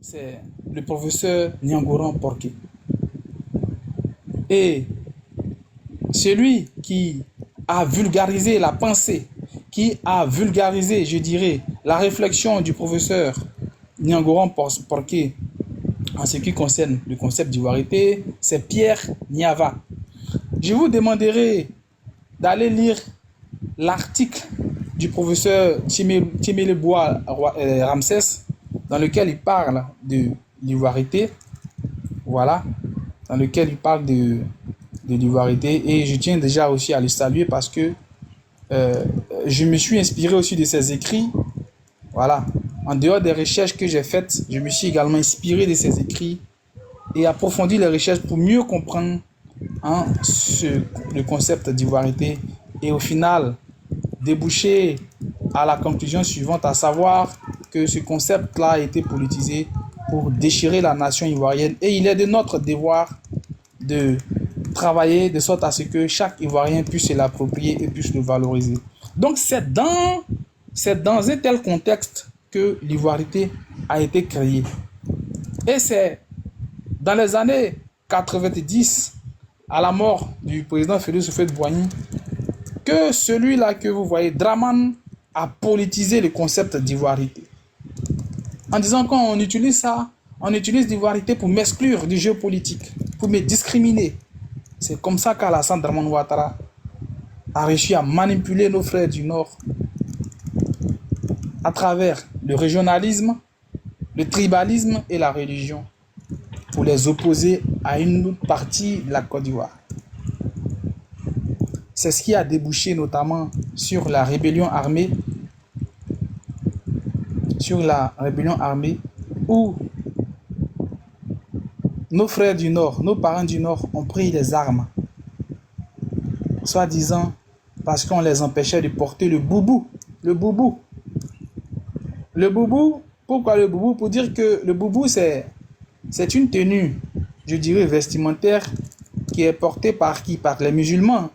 c'est le professeur Niangoran Porqué. Et celui qui a vulgarisé la pensée, qui a vulgarisé, je dirais, la réflexion du professeur Niangoran Porqué en ce qui concerne le concept d'ivoirité, c'est Pierre Niava. Je vous demanderai d'aller lire l'article du professeur Timélébois Ramsès, dans lequel il parle de l'ivoirité. Voilà, dans lequel il parle de l'ivoirité. Et je tiens déjà aussi à le saluer parce que je me suis inspiré aussi de ses écrits. Voilà, en dehors des recherches que j'ai faites, je me suis également inspiré de ses écrits et approfondi les recherches pour mieux comprendre le concept d'ivoirité et au final déboucher à la conclusion suivante, à savoir que ce concept-là a été politisé pour déchirer la nation ivoirienne et il est de notre devoir de travailler de sorte à ce que chaque Ivoirien puisse se l'approprier et puisse le valoriser. Donc c'est dans un tel contexte que l'ivoirité a été créée. Et c'est dans les années 90, à la mort du président Félix Houphouët-Boigny, que celui-là que vous voyez, Draman, a politisé le concept d'ivoirité. En disant qu'on utilise ça, on utilise l'ivoirité pour m'exclure du jeu politique, pour me discriminer. C'est comme ça qu'Alassane Draman Ouattara a réussi à manipuler nos frères du Nord à travers le régionalisme, le tribalisme et la religion pour les opposer à une autre partie de la Côte d'Ivoire. C'est ce qui a débouché notamment sur la rébellion armée, où nos frères du Nord, nos parents du Nord ont pris les armes, soi-disant parce qu'on les empêchait de porter le boubou. Le boubou. Le boubou, pourquoi le boubou? Pour dire que le boubou, c'est une tenue, je dirais, vestimentaire qui est portée par qui? Par les musulmans.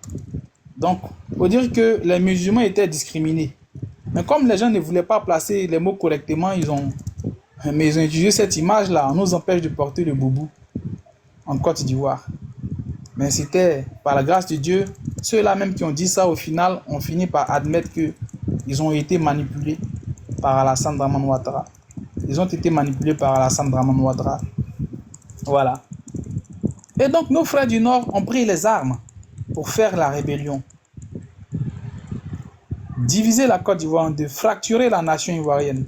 Donc, il faut dire que les musulmans étaient discriminés. Mais comme les gens ne voulaient pas placer les mots correctement, ils ont utilisé cette image-là. On nous empêche de porter le boubou en Côte d'Ivoire. Mais c'était par la grâce de Dieu, ceux-là même qui ont dit ça, au final, ont fini par admettre qu'ils ont été manipulés par Alassane Draman Ouattara. Ils ont été manipulés par Alassane Draman Ouattara. Voilà. Et donc, nos frères du Nord ont pris les armes pour faire la rébellion. Diviser la Côte d'Ivoire en deux, fracturer la nation ivoirienne.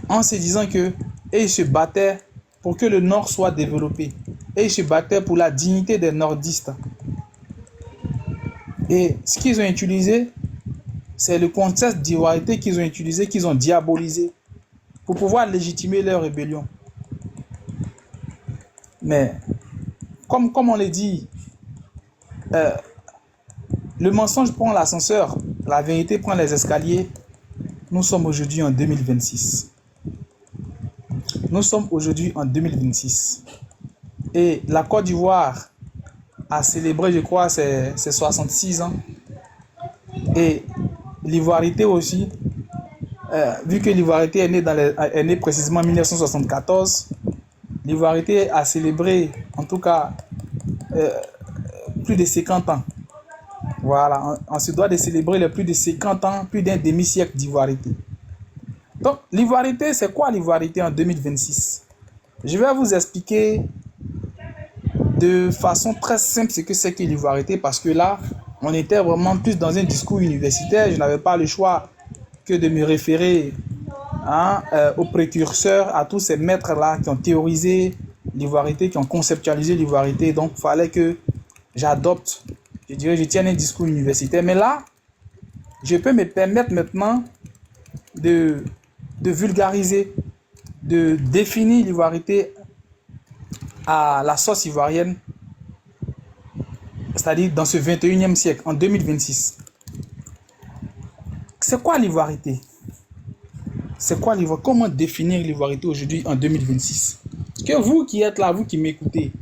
En se disant que, et ils se battaient pour que le Nord soit développé. Et ils se battaient pour la dignité des nordistes. Et ce qu'ils ont utilisé, c'est le concept d'ivoirité qu'ils ont utilisé, qu'ils ont diabolisé pour pouvoir légitimer leur rébellion. Mais, comme on l'a dit, le mensonge prend l'ascenseur, la vérité prend les escaliers. Nous sommes aujourd'hui en 2026. Nous sommes aujourd'hui en 2026. Et la Côte d'Ivoire a célébré, je crois, ses 66 ans. Et l'ivoirité aussi, vu que l'ivoirité est née précisément en 1974, l'ivoirité a célébré, en tout cas, plus de 50 ans. Voilà, on se doit de célébrer les plus de 50 ans, plus d'un demi-siècle d'ivoirité. Donc, l'ivoirité, c'est quoi l'ivoirité en 2026? Je vais vous expliquer de façon très simple ce que c'est que l'ivoirité, parce que là, on était vraiment plus dans un discours universitaire. Je n'avais pas le choix que de me référer aux précurseurs, à tous ces maîtres-là qui ont théorisé l'ivoirité, qui ont conceptualisé l'ivoirité. Donc, il fallait que j'adopte, je tienne un discours universitaire. Mais là, je peux me permettre maintenant de vulgariser, de définir l'ivoirité à la sauce ivoirienne, c'est-à-dire dans ce 21e siècle, en 2026. C'est quoi l'ivoirité? C'est quoi l'ivoirité? Comment définir l'ivoirité aujourd'hui en 2026? Que vous qui êtes là, vous qui m'écoutez,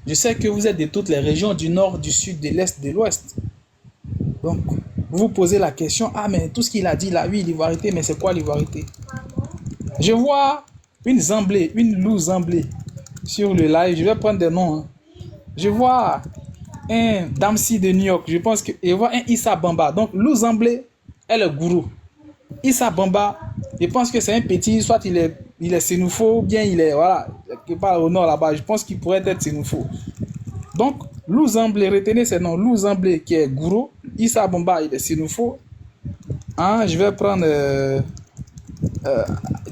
je sais que vous êtes de toutes les régions du nord, du sud, de l'est, de l'ouest. Donc, vous posez la question, ah mais tout ce qu'il a dit là, oui, l'ivoirité, mais c'est quoi l'ivoirité? Je vois une Zamblé, une Lou Zamblé sur le live. Je vais prendre des noms. Hein. Je vois un Damsi de New York. Je pense que. Et je vois un Issa Bamba. Donc, Lou Zamblé est le gourou. Issa Bamba, je pense que c'est un petit, soit il est sénoufo, bien il est, voilà, quelque part au nord là-bas. Je pense qu'il pourrait être sénoufo. Donc, Lou Zamblé, retenez ces noms. Lou Zamblé qui est gourou. Issa Bamba, il est sénoufo. Hein, je vais prendre.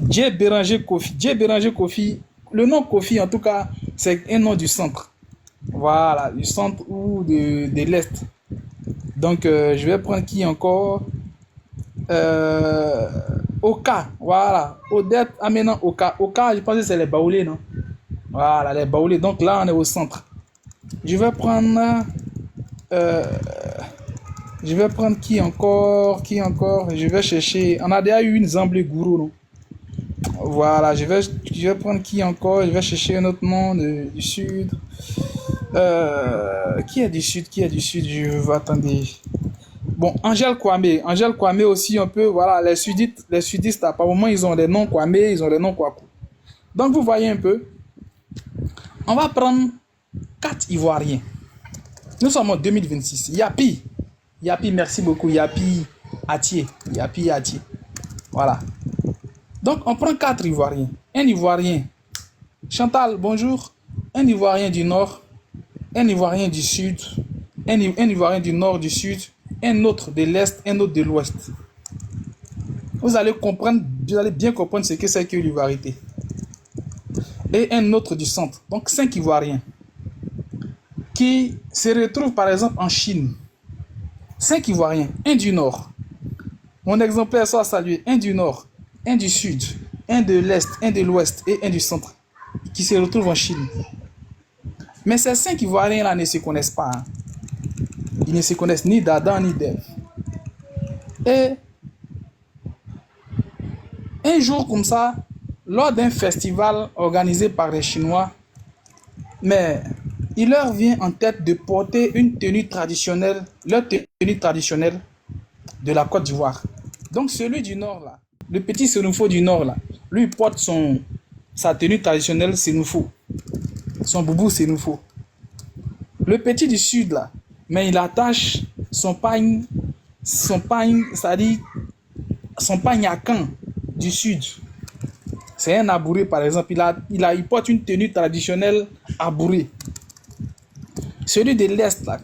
Djé Béranger Kofi. Djé Béranger Kofi. Le nom Kofi, en tout cas, c'est un nom du centre. Voilà, du centre ou de l'Est. Donc, je vais prendre qui encore Oka, voilà. Odette amenant Oka. Oka, je pense que c'est les Baoulés, non? Voilà, les Baoulés. Donc là, on est au centre. Je vais prendre. Je vais prendre qui encore? Qui encore? Je vais chercher. On a déjà eu une Zamblé Gourou, non? Voilà, je vais prendre qui encore? Je vais chercher un autre nom du sud. Qui est du sud? Qui est du sud? Je vais attendre. Bon, Angèle Kwame. Angèle Kwame aussi un peu. Voilà, les sudistes, apparemment, ils ont des noms Kwame, ils ont des noms Kwaku. Donc, vous voyez un peu. On va prendre 4 Ivoiriens. Nous sommes en 2026. Yapi. Yapi, merci beaucoup. Yapi Atier. Yapi Atier. Voilà. Donc, on prend 4 Ivoiriens. Un Ivoirien. Chantal, bonjour. Un Ivoirien du Nord. Un Ivoirien du Sud. Un Ivoirien du Nord, du Sud. Un autre de l'Est. Un autre de l'Ouest. Vous allez comprendre, vous allez bien comprendre ce que c'est que l'ivoirité. Et un autre du centre. Donc, 5 Ivoiriens. Qui se retrouvent par exemple en Chine. 5 Ivoiriens. Un du Nord. Mon exemplaire soit salué. Un du Nord. Un du Sud, un de l'Est, un de l'Ouest et un du Centre, qui se retrouvent en Chine. Mais ces 5 Ivoiriens-là ne se connaissent pas. Hein. Ils ne se connaissent ni d'Adam ni d'Ève. Et un jour comme ça, lors d'un festival organisé par les Chinois, mais il leur vient en tête de porter une tenue traditionnelle, leur tenue traditionnelle de la Côte d'Ivoire. Donc celui du Nord là, le petit Sénoufo du Nord, là, lui, il porte sa tenue traditionnelle Sénoufo. Son boubou Sénoufo. Le petit du Sud, là, mais il attache son pagne, c'est-à-dire son pagne à can du Sud. C'est un abouré, par exemple. Il porte une tenue traditionnelle abouré. Celui de l'Est, là,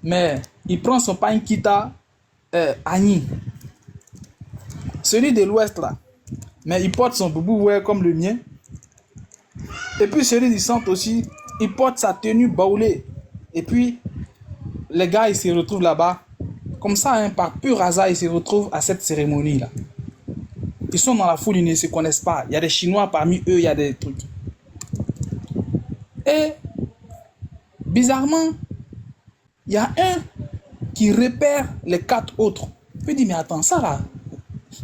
mais il prend son pagne kita Agni. Celui de l'Ouest là, mais il porte son boubou ouais, comme le mien. Et puis celui du centre aussi, il porte sa tenue baoulée. Et puis les gars ils se retrouvent là-bas. Comme ça, hein, par pur hasard, ils se retrouvent à cette cérémonie là. Ils sont dans la foule, ils ne se connaissent pas. Il y a des Chinois parmi eux, il y a des trucs. Et bizarrement, il y a un qui repère les 4 autres. Il dit mais attends, ça là.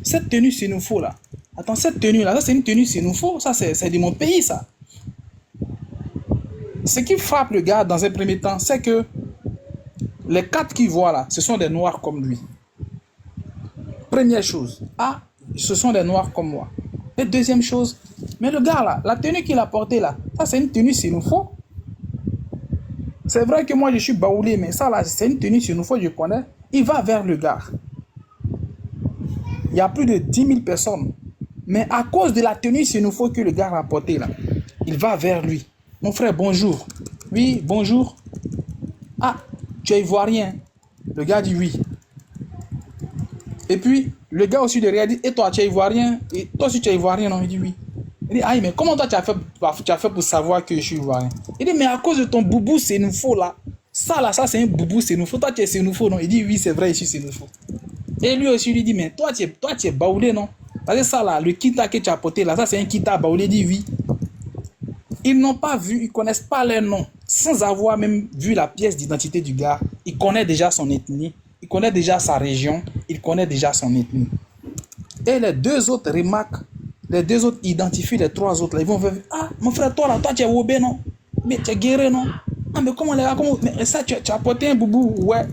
Cette tenue, c'est nous faux là. Attends, cette tenue là, ça c'est une tenue, c'est nous faux. Ça c'est de mon pays ça. Ce qui frappe le gars dans un premier temps, c'est que les 4 qu'il voit là, ce sont des noirs comme lui. Première chose, ah, ce sont des noirs comme moi. Et deuxième chose, mais le gars là, la tenue qu'il a portée là, ça c'est une tenue, c'est nous faux. C'est vrai que moi je suis baoulé, mais ça là, c'est une tenue, c'est nous faux, je connais. Il va vers le gars. Il y a plus de 10 000 personnes. Mais à cause de la tenue sénoufo que le gars a portée là, il va vers lui. Mon frère, bonjour. Oui, bonjour. Ah, tu es ivoirien. Le gars dit oui. Et puis, le gars aussi derrière dit, et toi, tu es ivoirien? Et toi aussi, tu es ivoirien? Non, il dit oui. Il dit, ah, mais comment toi, tu as fait pour savoir que je suis ivoirien? Il dit, mais à cause de ton boubou sénoufo là, ça, c'est un boubou sénoufo. Toi, tu es sénoufo, non? Il dit, oui, c'est vrai, je suis sénoufo. Et lui aussi lui dit, mais toi tu es baoulé, non? Parce que ça là, le kita que tu as porté là, ça c'est un kita baoulé, dit oui. Ils n'ont pas vu, ils ne connaissent pas leur nom. Sans avoir même vu la pièce d'identité du gars, il connaît déjà son ethnie, il connaît déjà sa région, il connaît déjà son ethnie. Et les 2 autres remarquent, les 2 autres identifient les 3 autres là, ils vont faire, ah mon frère, toi là, toi tu es Wobé, non? Mais tu es guéri, non? Ah mais comment les gars, comment, mais ça tu as porté un boubou, ouais.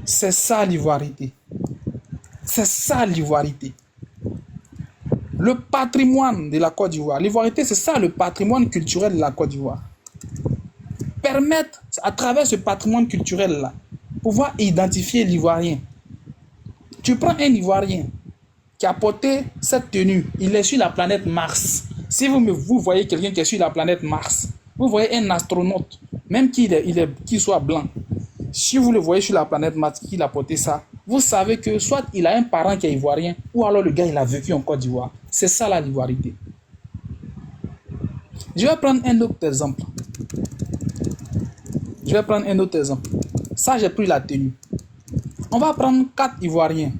C'est ça l'ivoirité. C'est ça l'ivoirité. le patrimoine de la Côte d'Ivoire. L'ivoirité, c'est ça le patrimoine culturel de la Côte d'Ivoire. Permettre, à travers ce patrimoine culturel-là, pouvoir identifier l'Ivoirien. Tu prends un Ivoirien qui a porté cette tenue, il est sur la planète Mars. Si vous voyez quelqu'un qui est sur la planète Mars, vous voyez un astronaute, même qu'il soit blanc, si vous le voyez sur la planète Mars, qu'il a porté ça, vous savez que soit il a un parent qui est ivoirien, ou alors le gars il a vécu en Côte d'Ivoire. C'est ça la l'ivoirité. Je vais prendre un autre exemple. Ça, j'ai pris la tenue. On va prendre 4 Ivoiriens.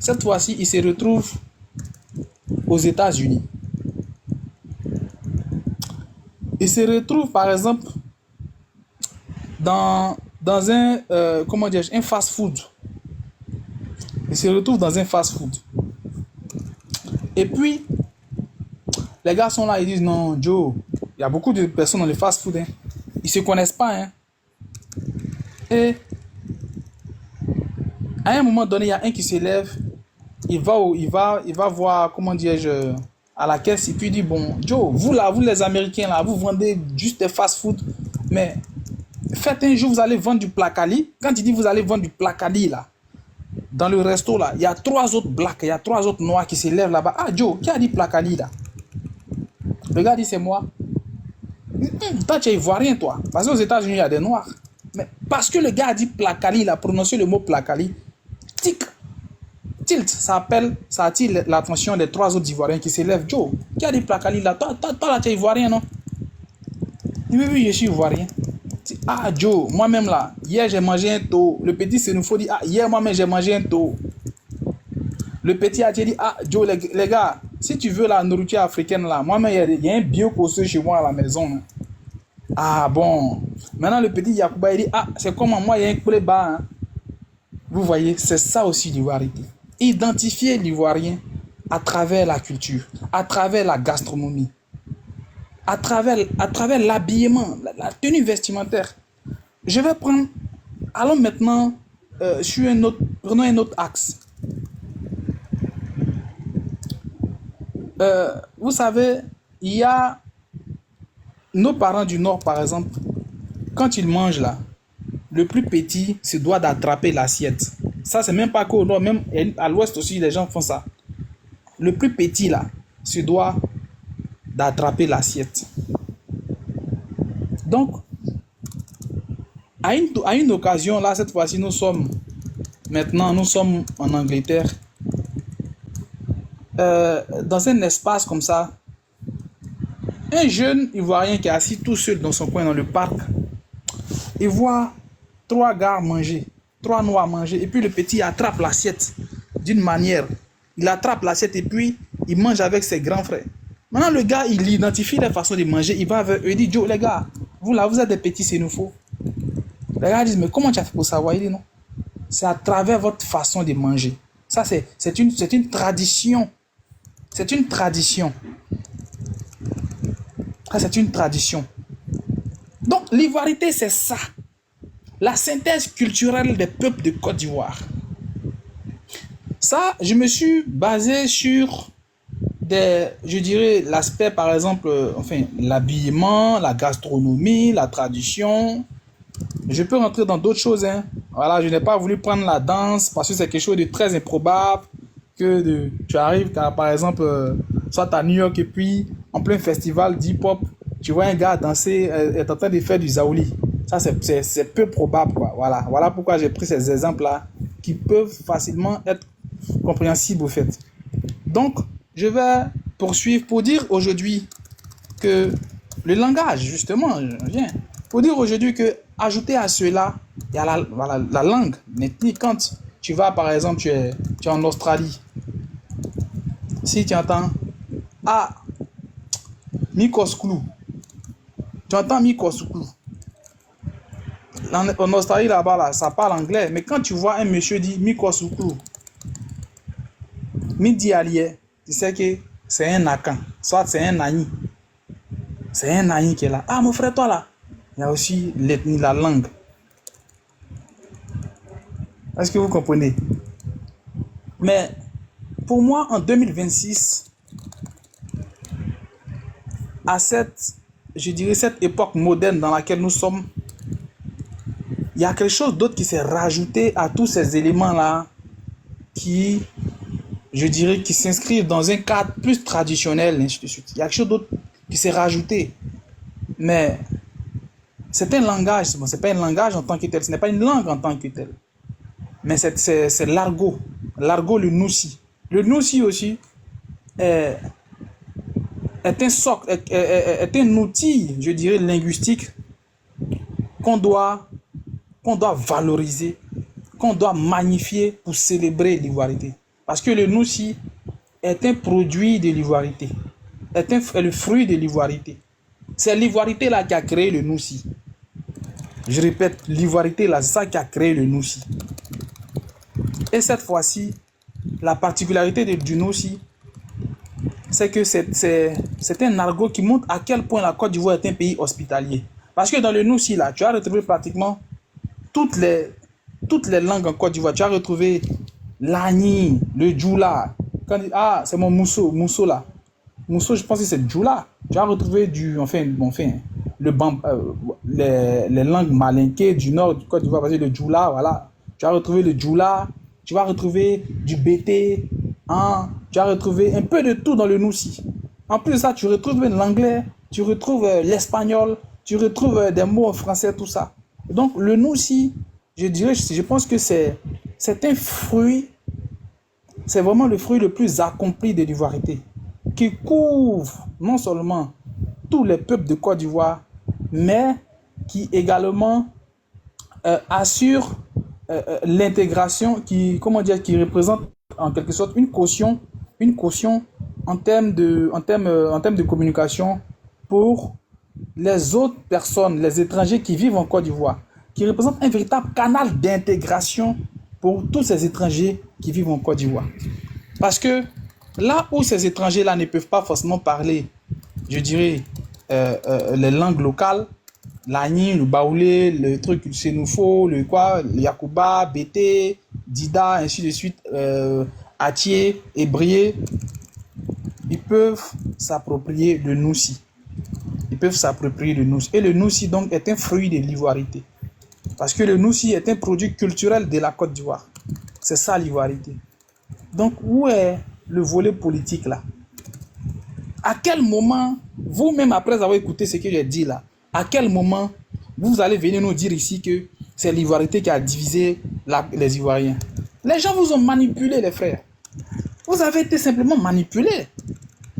Cette fois-ci, ils se retrouvent aux États-Unis. Ils se retrouvent, par exemple, dans un, un fast-food. Ils se retrouvent dans un fast-food. Et puis, les gars sont là, ils disent, non, Joe, il y a beaucoup de personnes dans le fast-food. Hein. Ils ne se connaissent pas. Hein. Et à un moment donné, il y a un qui se lève, il va voir, comment dirais-je, à la caisse, et puis il dit, bon, Joe, vous là, vous les Américains là, vous vendez juste des fast-food, mais faites un jour, vous allez vendre du placali. Quand il dit vous allez vendre du placali là, dans le resto là, il y a 3 autres blacks, il y a 3 autres noirs qui se lèvent là-bas. Ah Joe, qui a dit placali là? Le gars dit c'est moi. Toi tu es ivoirien toi, parce qu'aux États-Unis il y a des noirs. Mais parce que le gars a dit placali, il a prononcé le mot placali, tilt, ça attire l'attention des 3 autres Ivoiriens qui s'élèvent. Joe, qui a dit placali là? Toi là tu es ivoirien non? Il me dit oui, je suis ivoirien. Ah Joe, moi-même là, hier j'ai mangé un taux. Le petit Sénoufo dit, ah hier moi-même j'ai mangé un taux. Le petit a dit, ah Joe, les gars, si tu veux la nourriture africaine là, moi-même il y a un bio costaud chez moi à la maison. Hein. Ah bon. Maintenant le petit Yacouba il dit, ah c'est comme moi il y a un poulet bas. Hein. Vous voyez, c'est ça aussi l'ivoirité. Identifier l'ivoirien à travers la culture, à travers la gastronomie, à travers l'habillement, la tenue vestimentaire. Je vais prendre, allons maintenant sur prenons un autre axe. Vous savez, il y a nos parents du Nord, par exemple, quand ils mangent là, le plus petit se doit d'attraper l'assiette. Ça, c'est même pas qu'au Nord, même à l'Ouest aussi, les gens font ça. Le plus petit là, se doit d'attraper l'assiette. Donc, à une occasion, là, cette fois-ci, nous sommes en Angleterre, dans un espace comme ça, un jeune Ivoirien qui est assis tout seul dans son coin dans le parc, il voit 3 gars manger, 3 noirs manger, et puis le petit attrape l'assiette d'une manière. Il attrape l'assiette et puis il mange avec ses grands frères. Maintenant, le gars, il identifie la façon de manger, il va vers eux, il dit, Joe, les gars, vous là, vous êtes des petits Sénoufos. Les gars disent, mais comment tu as fait pour savoir? Il dit, non. C'est à travers votre façon de manger. Ça, c'est une tradition. C'est une tradition. Ça, c'est une tradition. Donc, l'ivoirité, c'est ça. La synthèse culturelle des peuples de Côte d'Ivoire. Ça, je me suis basé sur je dirais, l'aspect, par exemple, l'habillement, la gastronomie, la tradition. Je peux rentrer dans d'autres choses. Hein. Voilà, je n'ai pas voulu prendre la danse parce que c'est quelque chose de très improbable que tu arrives, par exemple, soit à New York et puis en plein festival d'hip-hop, tu vois un gars danser, est en train de faire du zaouli. Ça, c'est peu probable. Quoi. Voilà pourquoi j'ai pris ces exemples-là qui peuvent facilement être compréhensibles au fait. Donc, je vais poursuivre pour dire aujourd'hui que le langage, justement, je viens, pour dire aujourd'hui que ajouter à cela, il y a la langue. Maintenant, quand tu vas, par exemple, tu es en Australie, si tu entends ah, Mikoskulu, tu entends Mikoskulu. En Australie, là-bas, là, ça parle anglais, mais quand tu vois un monsieur dire Mikoskulu, Midi allié, tu sais que c'est un Nakan, soit c'est un Nani. C'est un Nani qui est là. Ah, mon frère, toi là. Il y a aussi l'ethnie, la langue. Est-ce que vous comprenez? Mais pour moi, en 2026, à cette, je dirais, cette époque moderne dans laquelle nous sommes, il y a quelque chose d'autre qui s'est rajouté à tous ces éléments-là qui, je dirais, qui s'inscrivent dans un cadre plus traditionnel, ainsi de suite. Il y a quelque chose d'autre qui s'est rajouté. Mais c'est un langage, bon, c'est pas un langage en tant que tel, ce n'est pas une langue en tant que tel. Mais c'est l'argot. L'argot, le noussi. Le noussi aussi est un socle, est un outil, je dirais, linguistique qu'on doit valoriser, qu'on doit magnifier pour célébrer l'ivoirité. Parce que le noussi est un produit de l'ivoirité, est le fruit de l'ivoirité. C'est l'ivoirité là qui a créé le noussi. Je répète, l'ivoirité là, c'est ça qui a créé le noussi. Et cette fois-ci, la particularité du noussi, c'est que c'est un argot qui montre à quel point la Côte d'Ivoire est un pays hospitalier. Parce que dans le noussi là, tu as retrouvé pratiquement toutes les langues en Côte d'Ivoire. Tu as retrouvé l'ani, le djoula. C'est mon mousseau là. Mousseau, je pense que c'est djoula. Tu as retrouvé les langues malinquées du nord du Côte d'Ivoire, parce que le djoula, voilà. Tu as retrouvé le djoula, tu vas retrouver du bété, hein, tu as retrouvé un peu de tout dans le noussi. En plus de ça, tu retrouves l'anglais, tu retrouves l'espagnol, tu retrouves des mots en français, tout ça. Donc le noussi, je pense que c'est un fruit, c'est vraiment le fruit le plus accompli de l'ivoirité, qui couvre non seulement tous les peuples de Côte d'Ivoire, mais qui également assure l'intégration, qui représente en quelque sorte une caution en termes de communication pour les autres personnes, les étrangers qui vivent en Côte d'Ivoire, qui représente un véritable canal d'intégration pour tous ces étrangers qui vivent en Côte d'Ivoire. Parce que là où ces étrangers-là ne peuvent pas forcément parler, je dirais, les langues locales, l'ani, le baoulé, le truc, le sénoufo, le yakuba, bété, dida, ainsi de suite, atié, ébrié, ils peuvent s'approprier le noussi. Ils peuvent s'approprier le noussi. Et le noussi, donc, est un fruit de l'ivoirité. Parce que le noussi est un produit culturel de la Côte d'Ivoire. C'est ça l'ivoirité. Donc, où est le volet politique là? À quel moment, vous-même après avoir écouté ce que j'ai dit là, à quel moment vous allez venir nous dire ici que c'est l'ivoirité qui a divisé les Ivoiriens? Les gens vous ont manipulé, les frères. Vous avez été simplement manipulés.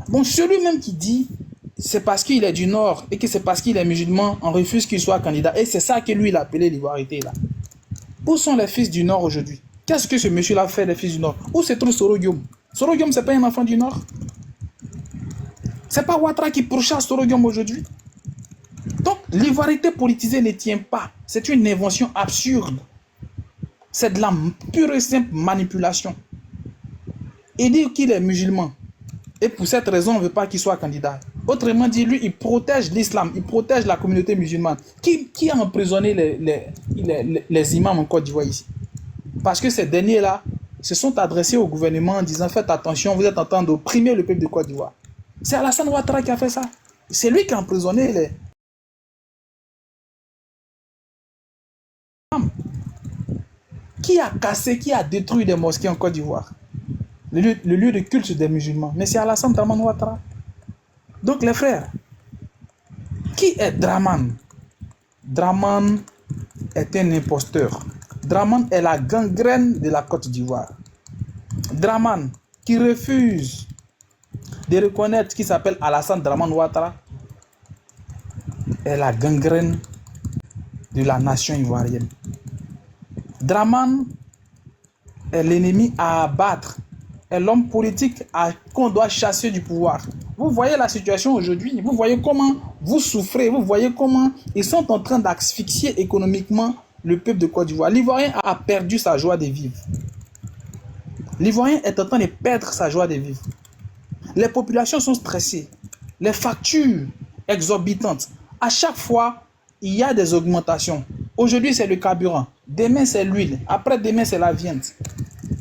Bon, celui-même qui dit c'est parce qu'il est du Nord et que c'est parce qu'il est musulman, on refuse qu'il soit candidat. Et c'est ça que lui, il a appelé l'ivoirité là. Où sont les fils du Nord aujourd'hui? Qu'est-ce que ce monsieur-là fait, les fils du Nord? Où se trouve Soro Guillaume? Soro Guillaume, c'est pas un enfant du Nord? C'est pas Ouattara qui pourchasse Soro Guillaume aujourd'hui? Donc, l'ivoirité politisée ne tient pas. C'est une invention absurde. C'est de la pure et simple manipulation. Il dit qu'il est musulman. Et pour cette raison, on ne veut pas qu'il soit candidat. Autrement dit, lui, il protège l'islam, il protège la communauté musulmane. Qui a emprisonné les imams en Côte d'Ivoire ici? Parce que ces derniers-là se sont adressés au gouvernement en disant faites attention, vous êtes en train d'opprimer le peuple de Côte d'Ivoire. C'est Alassane Ouattara qui a fait ça. C'est lui qui a emprisonné les... Qui a cassé, qui a détruit des mosquées en Côte d'Ivoire? Le lieu de culte des musulmans. Mais c'est Alassane Dramane Ouattara. Donc les frères, qui est Dramane? Dramane est un imposteur. Dramane est la gangrène de la Côte d'Ivoire. Dramane qui refuse de reconnaître ce qui s'appelle Alassane Dramane Ouattara est la gangrène de la nation ivoirienne. Dramane est l'ennemi à abattre, est l'homme politique qu'on doit chasser du pouvoir. Vous voyez la situation aujourd'hui, vous voyez comment vous souffrez, vous voyez comment ils sont en train d'asphyxier économiquement le peuple de Côte d'Ivoire. L'Ivoirien a perdu sa joie de vivre. L'Ivoirien est en train de perdre sa joie de vivre. Les populations sont stressées. Les factures exorbitantes. À chaque fois, il y a des augmentations. Aujourd'hui, c'est le carburant. Demain, c'est l'huile. Après-demain, c'est la viande.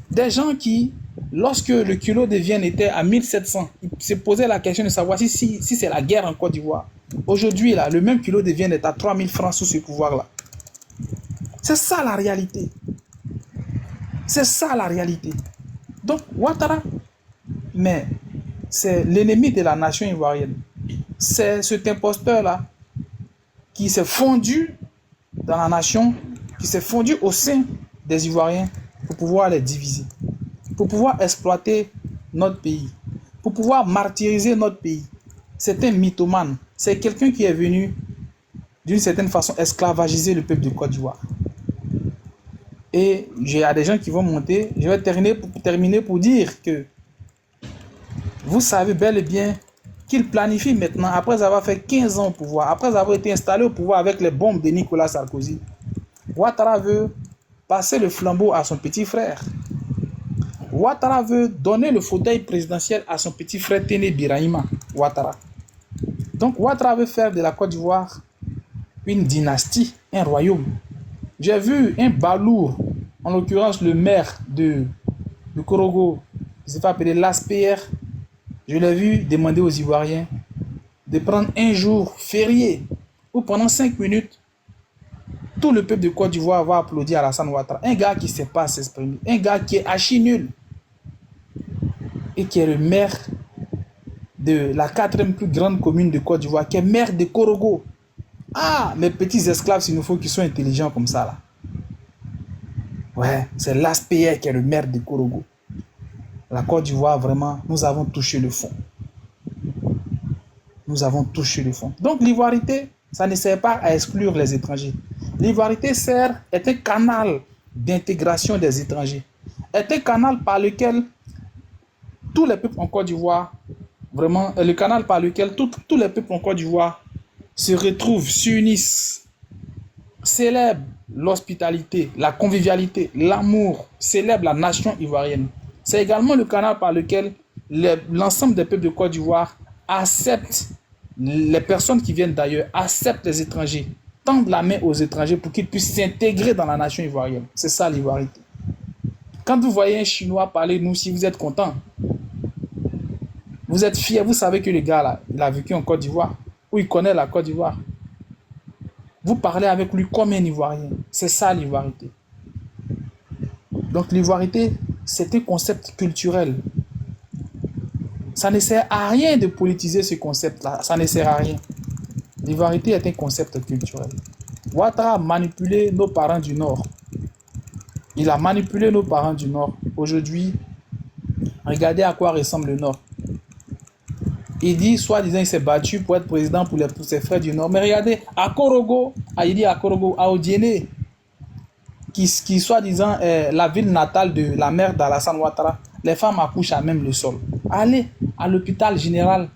Des gens qui lorsque le kilo de viande était à 1700, il se posait la question de savoir si c'est la guerre en Côte d'Ivoire. Aujourd'hui, là, le même kilo de viande est à 3000 francs sous ce pouvoir-là. C'est ça la réalité. C'est ça la réalité. Donc, Ouattara, mais c'est l'ennemi de la nation ivoirienne. C'est cet imposteur-là qui s'est fondu dans la nation, qui s'est fondu au sein des Ivoiriens pour pouvoir les diviser, pour pouvoir exploiter notre pays, pour pouvoir martyriser notre pays. C'est un mythomane. C'est quelqu'un qui est venu, d'une certaine façon, esclavagiser le peuple de Côte d'Ivoire. Et il y a des gens qui vont monter. Je vais terminer pour dire que vous savez bel et bien qu'il planifie maintenant, après avoir fait 15 ans au pouvoir, après avoir été installé au pouvoir avec les bombes de Nicolas Sarkozy, Ouattara veut passer le flambeau à son petit frère. Ouattara veut donner le fauteuil présidentiel à son petit frère Téné Birahima Ouattara. Donc Ouattara veut faire de la Côte d'Ivoire une dynastie, un royaume. J'ai vu un balourd, en l'occurrence le maire de Korogo, il s'est fait appeler Laspierre. Je l'ai vu demander aux Ivoiriens de prendre un jour férié où pendant 5 minutes, tout le peuple de Côte d'Ivoire va applaudir Alassane Ouattara. Un gars qui ne sait pas s'exprimer, un gars qui est archi nul et qui est le maire de la 4e plus grande commune de Côte d'Ivoire, qui est maire de Korogo. Ah, mes petits esclaves, s'il nous faut qu'ils soient intelligents comme ça là. Ouais, c'est Laspierre qui est le maire de Korogo. La Côte d'Ivoire, vraiment, nous avons touché le fond. Nous avons touché le fond. Donc l'ivoirité, ça ne sert pas à exclure les étrangers. L'ivoirité est un canal d'intégration des étrangers. Est un canal par lequel tous les peuples en Côte d'Ivoire, vraiment, le canal par lequel tous les peuples en Côte d'Ivoire se retrouvent, s'unissent, célèbrent l'hospitalité, la convivialité, l'amour, célèbrent la nation ivoirienne. C'est également le canal par lequel l'ensemble des peuples de Côte d'Ivoire acceptent les personnes qui viennent d'ailleurs, acceptent les étrangers, tendent la main aux étrangers pour qu'ils puissent s'intégrer dans la nation ivoirienne. C'est ça l'ivoirité. Quand vous voyez un Chinois parler de nous, si vous êtes content, vous êtes fier, vous savez que le gars là, il a vécu en Côte d'Ivoire, ou il connaît la Côte d'Ivoire. Vous parlez avec lui comme un Ivoirien. C'est ça l'ivoirité. Donc l'ivoirité, c'est un concept culturel. Ça ne sert à rien de politiser ce concept-là. Ça ne sert à rien. L'ivoirité est un concept culturel. Ouattara a manipulé nos parents du Nord. Il a manipulé nos parents du Nord. Aujourd'hui, regardez à quoi ressemble le Nord. Il dit, soi-disant, il s'est battu pour être président pour ses frères du Nord. Mais regardez, à Korogo, à Odiéné, qui soi-disant est la ville natale de la mère d'Alassane Ouattara, les femmes accouchent à même le sol. Allez à l'hôpital général,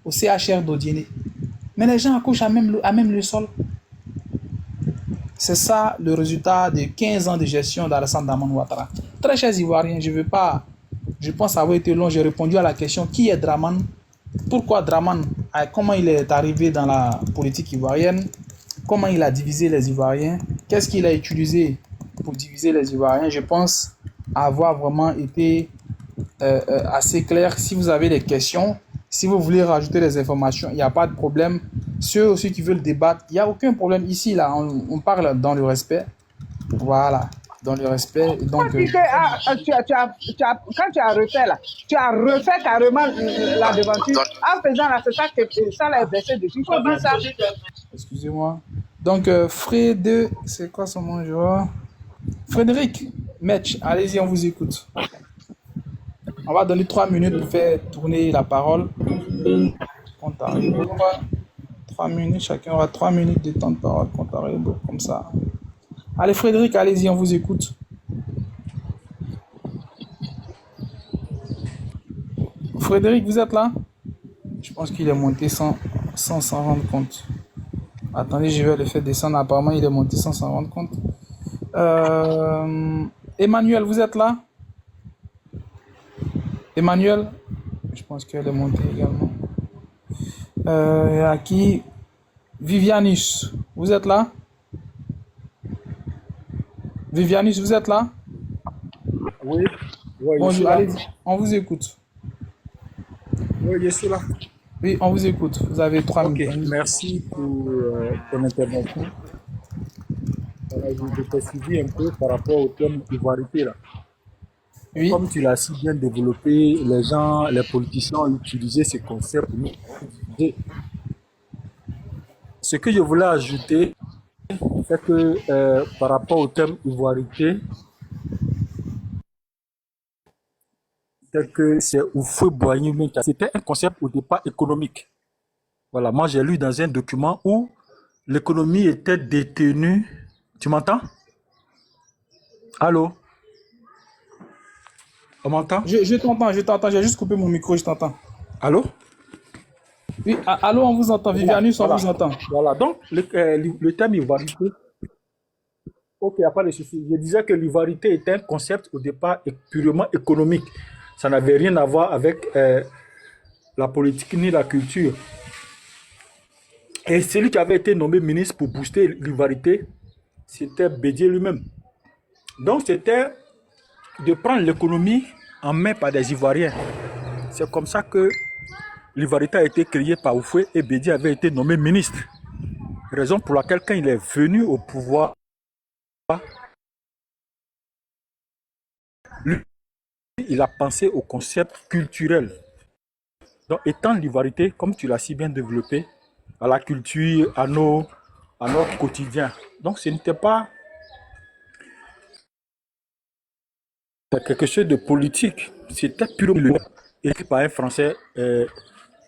au CHR d'Odiéné. Mais les gens accouchent à même le sol. C'est ça le résultat de 15 ans de gestion d'Alassane Dramane Ouattara. Très chers Ivoiriens, je pense avoir été long, j'ai répondu à la question qui est Dramane, pourquoi Dramane, comment il est arrivé dans la politique ivoirienne, comment il a divisé les Ivoiriens, qu'est-ce qu'il a utilisé pour diviser les Ivoiriens. Je pense avoir vraiment été assez clair. Si vous avez des questions, si vous voulez rajouter des informations, il n'y a pas de problème. Ceux aussi qui veulent débattre, il n'y a aucun problème ici. Là, on parle dans le respect. Voilà, dans le respect. Donc, quand tu as refait là, tu as refait carrément la devanture en faisant là, c'est ça que ça l'a versé dessus. Il faut dire ça. Excusez-moi. Donc, c'est quoi son nom, je vois? Frédéric Metch, allez-y, on vous écoute. On va donner 3 minutes pour faire tourner la parole. Quand arrive, 3 minutes, chacun aura 3 minutes de temps de parole quand arrive, comme ça. Allez, Frédéric, allez-y, on vous écoute. Frédéric, vous êtes là? Je pense qu'il est monté sans s'en rendre compte. Attendez, je vais le faire descendre. Apparemment, il est monté sans s'en rendre compte. Emmanuel, vous êtes là? Emmanuel? Je pense qu'elle est montée également. Et à qui? Vivianus, vous êtes là? Vivianus, vous êtes là? Oui, Oui, je suis Bonjour, là. allez-y, on vous écoute. Oui, je suis là. Oui, on vous écoute. Vous avez trois Ok, minutes. On vous écoute. merci pour ton intervention. Voilà, je t'ai suivi un peu par rapport au thème ivoirité là. Oui, Comme tu l'as si bien développé, les gens, les politiciens ont utilisé ce concept pour nous diviser. Ce que je voulais ajouter, c'est que par rapport au thème ivoirité, c'est que c'est Houphouët-Boigny Menga. C'était un concept au départ économique. Voilà, moi j'ai lu dans un document où l'économie était détenue. Tu m'entends? Allô? On m'entend? je t'entends, je t'entends. J'ai juste coupé mon micro, je t'entends. Allô? Oui, allô, on vous entend. Voilà, Vivianus, on voilà. vous entend. Voilà, donc le thème ivoirité, ok, il n'y a pas de souci. Je disais que l'ivoirité était un concept au départ purement économique. Ça n'avait rien à voir avec la politique ni la culture. Et celui qui avait été nommé ministre pour booster l'ivoirité, c'était Bédié lui-même. Donc c'était de prendre l'économie en main par des Ivoiriens. C'est comme ça que l'ivoirité a été créée par Houphouët et Bédié avait été nommé ministre. Raison pour laquelle quand il est venu au pouvoir, lui, il a pensé au concept culturel. Donc étant l'ivoirité, comme tu l'as si bien développé, à la culture, à notre quotidien. Donc ce n'était pas quelque chose de politique, c'était purement écrit par un Français,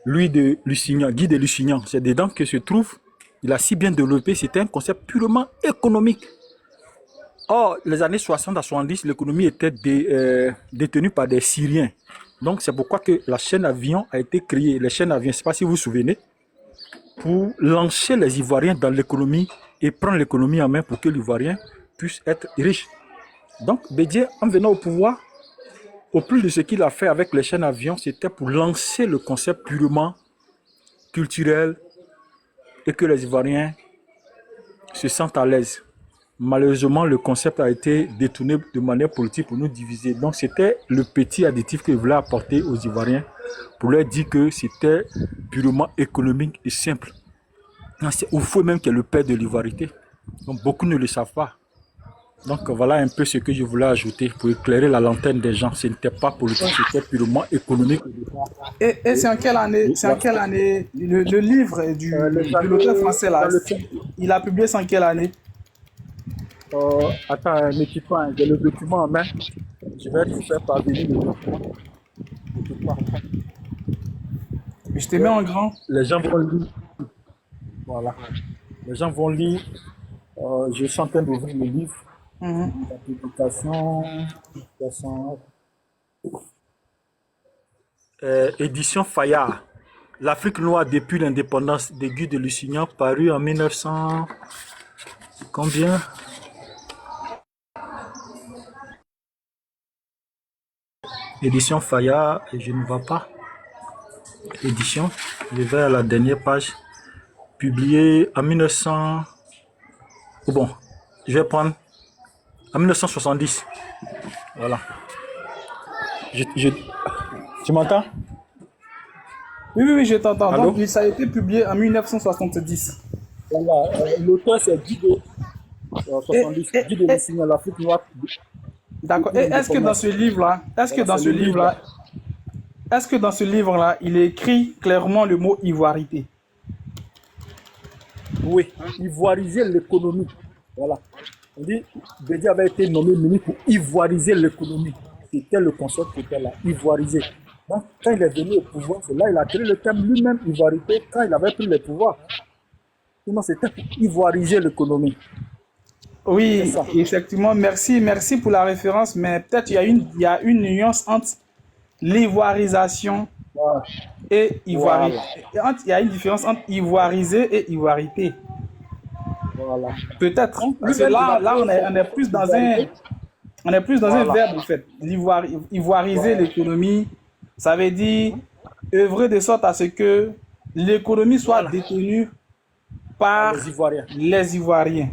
Louis de Lusignan, Guy de Lusignan. C'est dedans que se trouve, il a si bien développé, c'était un concept purement économique. Or, les années 60 à 70, l'économie était détenue par des Syriens. Donc, c'est pourquoi que la chaîne avion a été créée. Les chaînes avions, je ne sais pas si vous vous souvenez, pour lancer les Ivoiriens dans l'économie et prendre l'économie en main pour que l'Ivoirien puisse être riche. Donc, Bédié, en venant au pouvoir, au plus de ce qu'il a fait avec les chaînes avions, c'était pour lancer le concept purement culturel et que les Ivoiriens se sentent à l'aise. Malheureusement, le concept a été détourné de manière politique pour nous diviser. Donc, c'était le petit additif qu'il voulait apporter aux Ivoiriens pour leur dire que c'était purement économique et simple. C'est Houphouët même qui est le père de l'ivoirité. Donc, beaucoup ne le savent pas. Donc, voilà un peu ce que je voulais ajouter pour éclairer la lanterne des gens. Ce n'était pas politique, c'était purement économique. Et c'est en quelle année le livre de l'auteur français là, il a publié ça en quelle année? Attends, ne quitte pas, j'ai le document en main. Je vais te faire parvenir le document. Je te mets en grand. Les gens vont lire. Voilà. Les gens vont lire. Je suis en train d'ouvrir le livre. La publication. Édition Fayard. L'Afrique noire depuis l'indépendance des Guy de Lusignan, paru en 1900. Combien? Édition Fayard, et je ne vois pas. Édition, je vais à la dernière page. Publié en 1900. Bon, je vais prendre en 1970. Voilà. Tu m'entends? Oui, je t'entends. Allô? Donc, ça a été publié en 1970. Voilà, l'auteur c'est Guy de 70, Guy de Lusignan, l'Afrique noire. D'accord. Et est-ce que dans ce livre-là, il est écrit clairement le mot ivoirité? Oui, ivoiriser l'économie. Voilà. On dit, Bédié avait été nommé ministre pour ivoiriser l'économie. C'était le concept qui était là, ivoiriser. Donc, quand il est venu au pouvoir, c'est là qu'il a créé le terme lui-même, ivoirité, quand il avait pris le pouvoir. Sinon, c'était pour ivoiriser l'économie. Oui, effectivement. Merci pour la référence, mais peut-être il y a une nuance entre l'ivoirisation Voilà. et ivoiriser. Voilà. Il y a une différence entre ivoiriser et ivoirité. Voilà. Peut-être. Parce que là, on est plus dans un Voilà. verbe, en fait. Ivoiriser l'économie, ça veut dire œuvrer de sorte à ce que l'économie soit détenue par Les Ivoiriens. les Ivoiriens.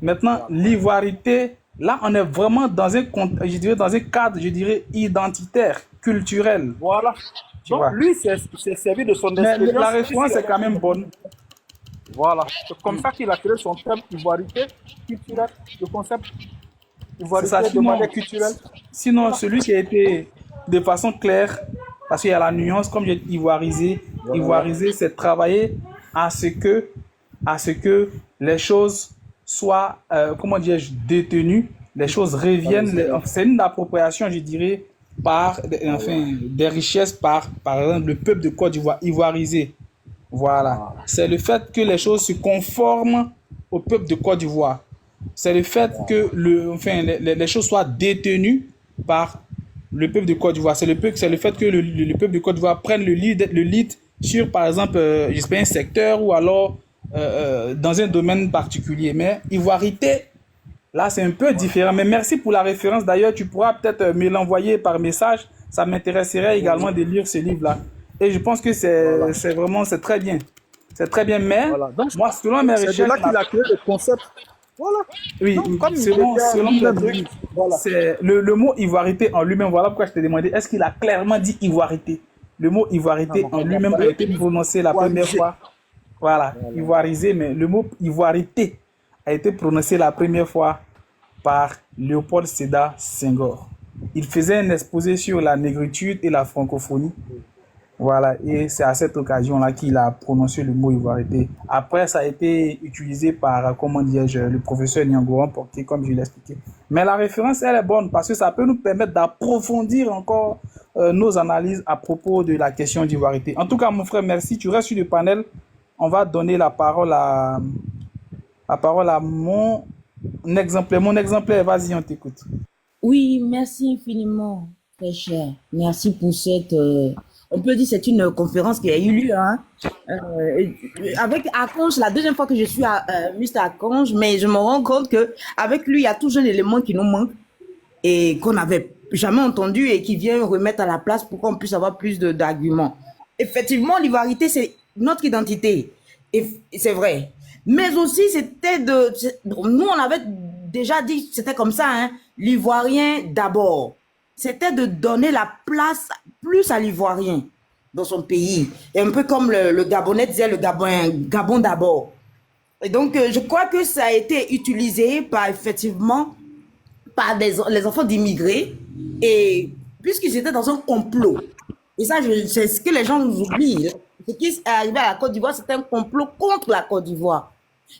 Maintenant, l'ivoirité, Là, on est vraiment dans un, je dirais, dans un cadre, je dirais, identitaire, culturel. Voilà. Tu Donc, vois. lui, c'est servi de son Mais expérience. la référence est quand même bonne. Voilà. C'est comme ça qu'il a créé son thème ivoirité culturelle, le concept C'est ça. ivoirité de manière culturelle. Sinon, celui qui a été de façon claire, parce qu'il y a la nuance, comme j'ai dit, ivoirisé. Ivoiriser, c'est travailler à ce que les choses soient, comment dirais-je, détenues, les choses reviennent. C'est une appropriation, je dirais, enfin, des richesses par exemple, le peuple de Côte d'Ivoire, ivoirisé. Voilà. C'est le fait que les choses se conforment au peuple de Côte d'Ivoire. C'est le fait que les choses soient détenues par le peuple de Côte d'Ivoire. C'est le fait que le peuple de Côte d'Ivoire prenne le lead sur, par exemple, j'espère un secteur ou alors dans un domaine particulier. Mais ivoirité, là, c'est un peu différent. Mais merci pour la référence. D'ailleurs, tu pourras peut-être me l'envoyer par message. Ça m'intéresserait également de lire ce livre-là. Et je pense que c'est vraiment, c'est très bien. C'est très bien. Mais Donc, moi, selon mes recherches... c'est de là qu'il a créé le concept. Voilà. Oui, comme selon mes trucs, voilà. c'est le mot ivoirité en lui-même. Voilà pourquoi je t'ai demandé, est-ce qu'il a clairement dit ivoirité? Le mot ivoirité en lui-même a été prononcé la première fois. Voilà, ivoirisé, mais le mot ivoirité a été prononcé la première fois par Léopold Sédar Senghor. Il faisait un exposé sur la négritude et la francophonie. Voilà, et c'est à cette occasion-là qu'il a prononcé le mot ivoirité. Après, ça a été utilisé par, comment dirais-je, le professeur Niangoran Porté, comme je l'ai expliqué. Mais la référence, elle est bonne parce que ça peut nous permettre d'approfondir encore nos analyses à propos de la question d'ivoirité. En tout cas, mon frère, merci. Tu restes sur le panel. On va donner la parole à mon exemplaire. Mon exemplaire, vas-y, on t'écoute. Oui, merci infiniment, très cher. Merci pour cette... on peut dire que c'est une conférence qui a eu lieu. Hein. Avec Akonj, la deuxième fois que je suis à Mr. Akonj, mais je me rends compte qu'avec lui, il y a toujours un élément qui nous manque et qu'on n'avait jamais entendu et qui vient remettre à la place pour qu'on puisse avoir plus d'arguments. Effectivement, l'ivoirité, c'est notre identité. Et c'est vrai. Mais aussi, nous, on avait déjà dit, c'était comme ça, hein, l'ivoirien d'abord. C'était de donner la place plus à l'ivoirien dans son pays. Et un peu comme le Gabonais disait, le Gabon d'abord. Et donc, je crois que ça a été utilisé effectivement par les enfants d'immigrés, et puisqu'ils étaient dans un complot. Et ça, c'est ce que les gens nous oublient. Ce qui est arrivé à la Côte d'Ivoire, c'était un complot contre la Côte d'Ivoire.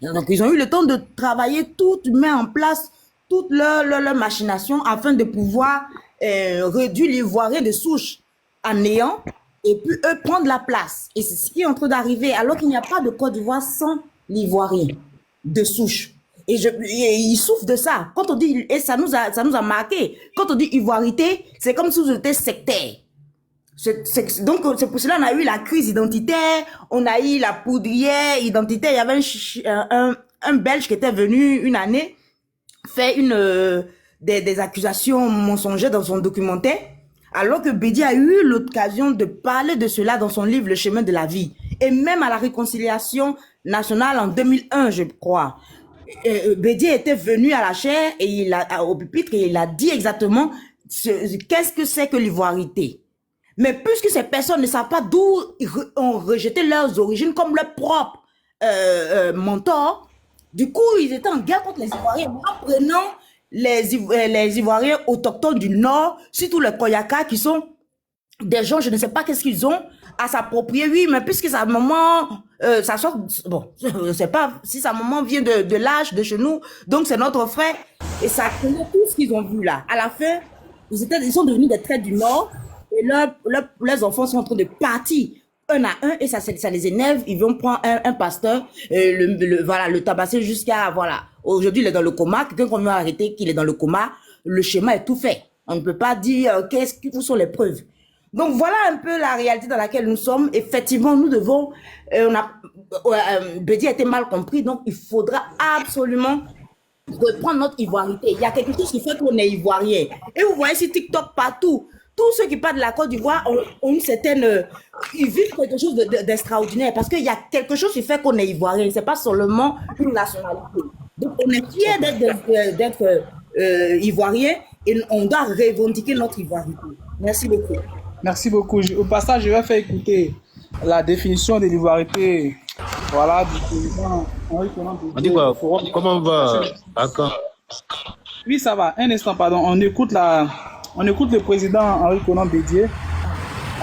Donc, ils ont eu le temps de travailler mettre en place toute leur machination afin de pouvoir réduire l'ivoirien de souche à néant et puis eux prendre la place. Et c'est ce qui est en train d'arriver, alors qu'il n'y a pas de Côte d'Ivoire sans l'ivoirien de souche. Et ils souffrent de ça. Quand on dit, et ça nous a marqué, quand on dit ivoirité, c'est comme si on était sectaire. Donc, c'est pour cela qu'on a eu la crise identitaire, on a eu la poudrière identitaire. Il y avait un Belge qui était venu une année faire des accusations mensongères dans son documentaire, alors que Bédié a eu l'occasion de parler de cela dans son livre Le chemin de la vie. Et même à la réconciliation nationale en 2001, je crois. Bédié était venu à la chaire et au pupitre et il a dit exactement qu'est-ce que c'est que l'ivoirité. Mais puisque ces personnes ne savent pas d'où ils ont rejeté leurs origines comme leur propre mentor, du coup, ils étaient en guerre contre les Ivoiriens en prenant les Ivoiriens autochtones du Nord, surtout les Koyaka, qui sont des gens, je ne sais pas qu'est-ce qu'ils ont à s'approprier. Oui, mais puisque sa maman, ça sort, bon, je ne sais pas si sa maman vient de l'âge de chez nous, donc c'est notre frère. Et ça connaît tout ce qu'ils ont vu là. À la fin, ils sont devenus des traîtres du Nord. Et leurs enfants sont en train de partir un à un et ça les énerve. Ils vont prendre un pasteur, le tabasser jusqu'à, voilà. Aujourd'hui, il est dans le coma. Quelqu'un qu'on veut arrêter qu'il est dans le coma, le schéma est tout fait. On ne peut pas dire où sont les preuves. Donc, voilà un peu la réalité dans laquelle nous sommes. Effectivement, nous devons, Bédié a été mal compris, donc il faudra absolument reprendre notre ivoirité. Il y a quelque chose qui fait qu'on est ivoirien. Et vous voyez sur TikTok partout, tous ceux qui parlent de la Côte d'Ivoire ont une certaine... ils vivent quelque chose d'extraordinaire parce qu'il y a quelque chose qui fait qu'on est ivoirien. Ce n'est pas seulement une nationalité. Donc, on est fiers d'être ivoiriens et on doit revendiquer notre ivoirité. Merci beaucoup. Merci beaucoup. Au passage, je vais faire écouter la définition de l'ivoirité, voilà, du président Henri Konan On Bédié dit au quoi? Forum. Comment on va à quand? Oui, ça va. Un instant, pardon. On écoute le président Henri Konan Bédié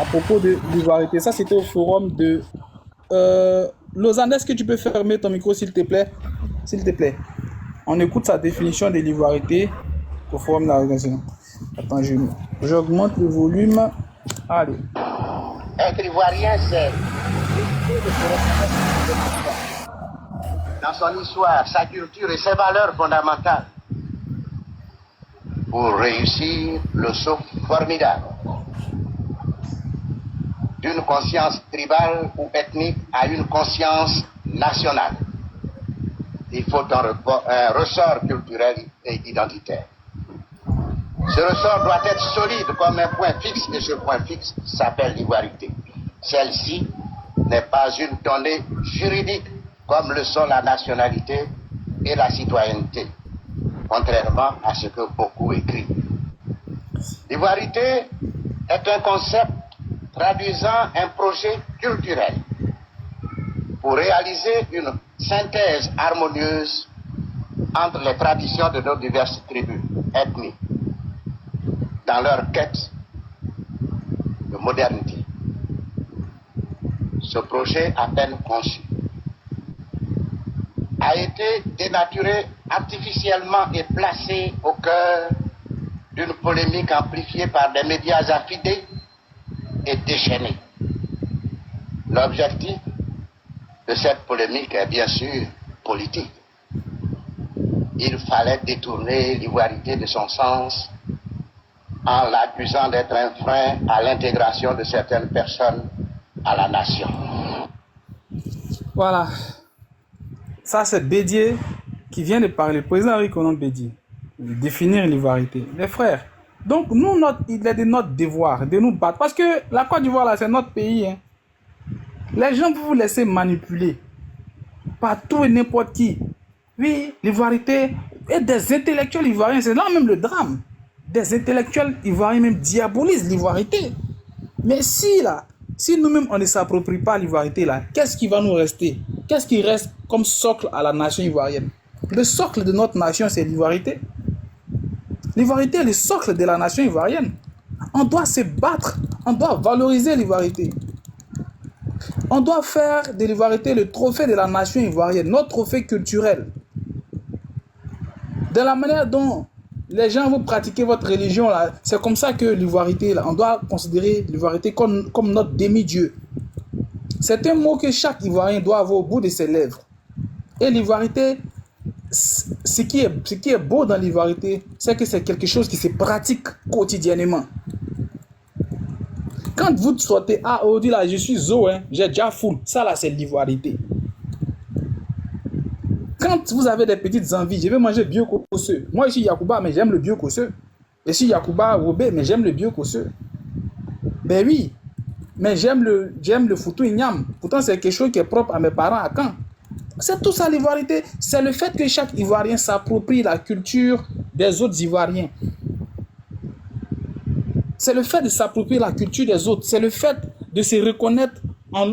à propos de l'ivoirité. Ça, c'était au forum de Lausanne. Est-ce que tu peux fermer ton micro, s'il te plaît? S'il te plaît. On écoute sa définition de l'ivoirité au forum de la organisation. Attends, j'augmente le volume. Allez. Être ivoirien, c'est dans son histoire, sa culture et ses valeurs fondamentales pour réussir le saut formidable d'une conscience tribale ou ethnique à une conscience nationale. Il faut un ressort culturel et identitaire. Ce ressort doit être solide comme un point fixe et ce point fixe s'appelle l'ivoirité. Celle-ci n'est pas une donnée juridique comme le sont la nationalité et la citoyenneté, contrairement à ce que beaucoup écrivent. L'ivoirité est un concept traduisant un projet culturel pour réaliser une synthèse harmonieuse entre les traditions de nos diverses tribus ethniques dans leur quête de modernité. Ce projet, à peine conçu, a été dénaturé artificiellement et placé au cœur d'une polémique amplifiée par des médias affidés et déchaînés. L'objectif de cette polémique est bien sûr politique. Il fallait détourner l'ivoirité de son sens en l'accusant d'être un frein à l'intégration de certaines personnes à la nation. Voilà. Ça, c'est Bédié qui vient de parler, le président Henri Konan Bédié, de définir l'ivoirité. Les frères, donc nous, il est de notre devoir de nous battre. Parce que la Côte d'Ivoire, là, c'est notre pays. Hein. Les gens vont vous laisser manipuler par tout et n'importe qui. Oui, l'ivoirité et des intellectuels ivoiriens, c'est là même le drame. Des intellectuels ivoiriens même diabolisent l'ivoirité. Mais si nous-mêmes on ne s'approprie pas l'ivoirité là, qu'est-ce qui va nous rester? Qu'est-ce qui reste comme socle à la nation ivoirienne? Le socle de notre nation, c'est l'ivoirité. L'ivoirité est le socle de la nation ivoirienne. On doit se battre, on doit valoriser l'ivoirité. On doit faire de l'ivoirité le trophée de la nation ivoirienne, notre trophée culturel. De la manière dont les gens vont pratiquer votre religion, là, c'est comme ça que l'ivoirité, là, on doit considérer l'ivoirité comme notre demi-dieu. C'est un mot que chaque Ivoirien doit avoir au bout de ses lèvres. Et l'ivoirité, ce qui est beau dans l'ivoirité, c'est que c'est quelque chose qui se pratique quotidiennement. Quand vous sortez, aujourd'hui là, je suis zo, hein, j'ai déjà full, ça là c'est l'ivoirité. Quand vous avez des petites envies, je vais manger bio cosseux. Moi, je suis Yacouba, mais j'aime le bio cosseux. Je suis Yacouba Robé, mais j'aime le bio cosseux. Ben oui, mais j'aime le foutou ignam. Pourtant, c'est quelque chose qui est propre à mes parents à Caen. C'est tout ça l'ivoirité. C'est le fait que chaque Ivoirien s'approprie la culture des autres Ivoiriens. C'est le fait de s'approprier la culture des autres. C'est le fait de se reconnaître en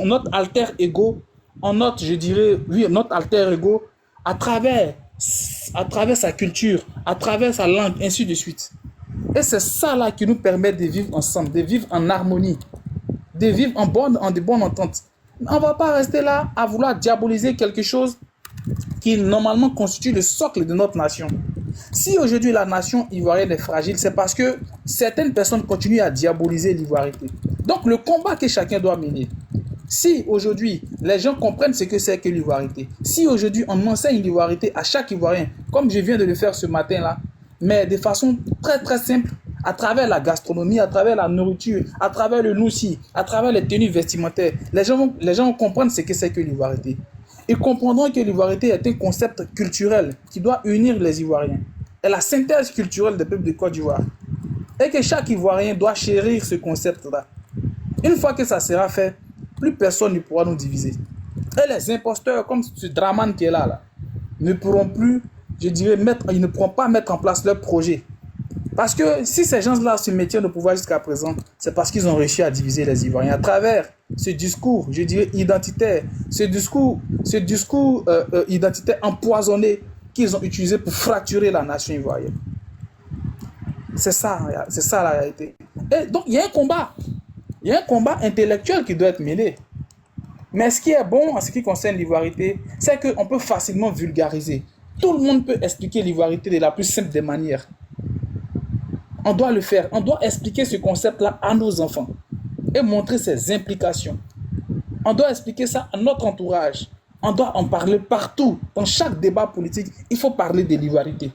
notre alter ego, en notre, je dirais, oui, notre alter ego, à travers sa culture, à travers sa langue, ainsi de suite. Et c'est ça là qui nous permet de vivre ensemble, de vivre en harmonie, de vivre en de bonne entente. On ne va pas rester là à vouloir diaboliser quelque chose qui normalement constitue le socle de notre nation. Si aujourd'hui la nation ivoirienne est fragile, c'est parce que certaines personnes continuent à diaboliser l'ivoirité. Donc le combat que chacun doit mener. Si aujourd'hui les gens comprennent ce que c'est que l'ivoirité, si aujourd'hui on enseigne l'ivoirité à chaque Ivoirien, comme je viens de le faire ce matin là, mais de façon très très simple, à travers la gastronomie, à travers la nourriture, à travers le noussi, à travers les tenues vestimentaires, les gens vont comprendre ce que c'est que l'ivoirité. Ils comprendront que l'ivoirité est un concept culturel qui doit unir les Ivoiriens. Et la synthèse culturelle des peuples de Côte d'Ivoire. Et que chaque Ivoirien doit chérir ce concept-là. Une fois que ça sera fait, plus personne ne pourra nous diviser. Et les imposteurs, comme ce Draman qui est là, ne pourront plus je dirais, ils ne pourront pas mettre en place leur projet. Parce que si ces gens-là se maintiennent au pouvoir jusqu'à présent, c'est parce qu'ils ont réussi à diviser les Ivoiriens à travers ce discours, je dirais, identitaire, ce discours identitaire empoisonné qu'ils ont utilisé pour fracturer la nation ivoirienne. C'est ça la réalité. Et donc, il y a un combat intellectuel qui doit être mené. Mais ce qui est bon en ce qui concerne l'ivoirité, c'est qu'on peut facilement vulgariser. Tout le monde peut expliquer l'ivoirité de la plus simple des manières. On doit le faire. On doit expliquer ce concept-là à nos enfants et montrer ses implications. On doit expliquer ça à notre entourage. On doit en parler partout. Dans chaque débat politique, il faut parler de l'ivoirité.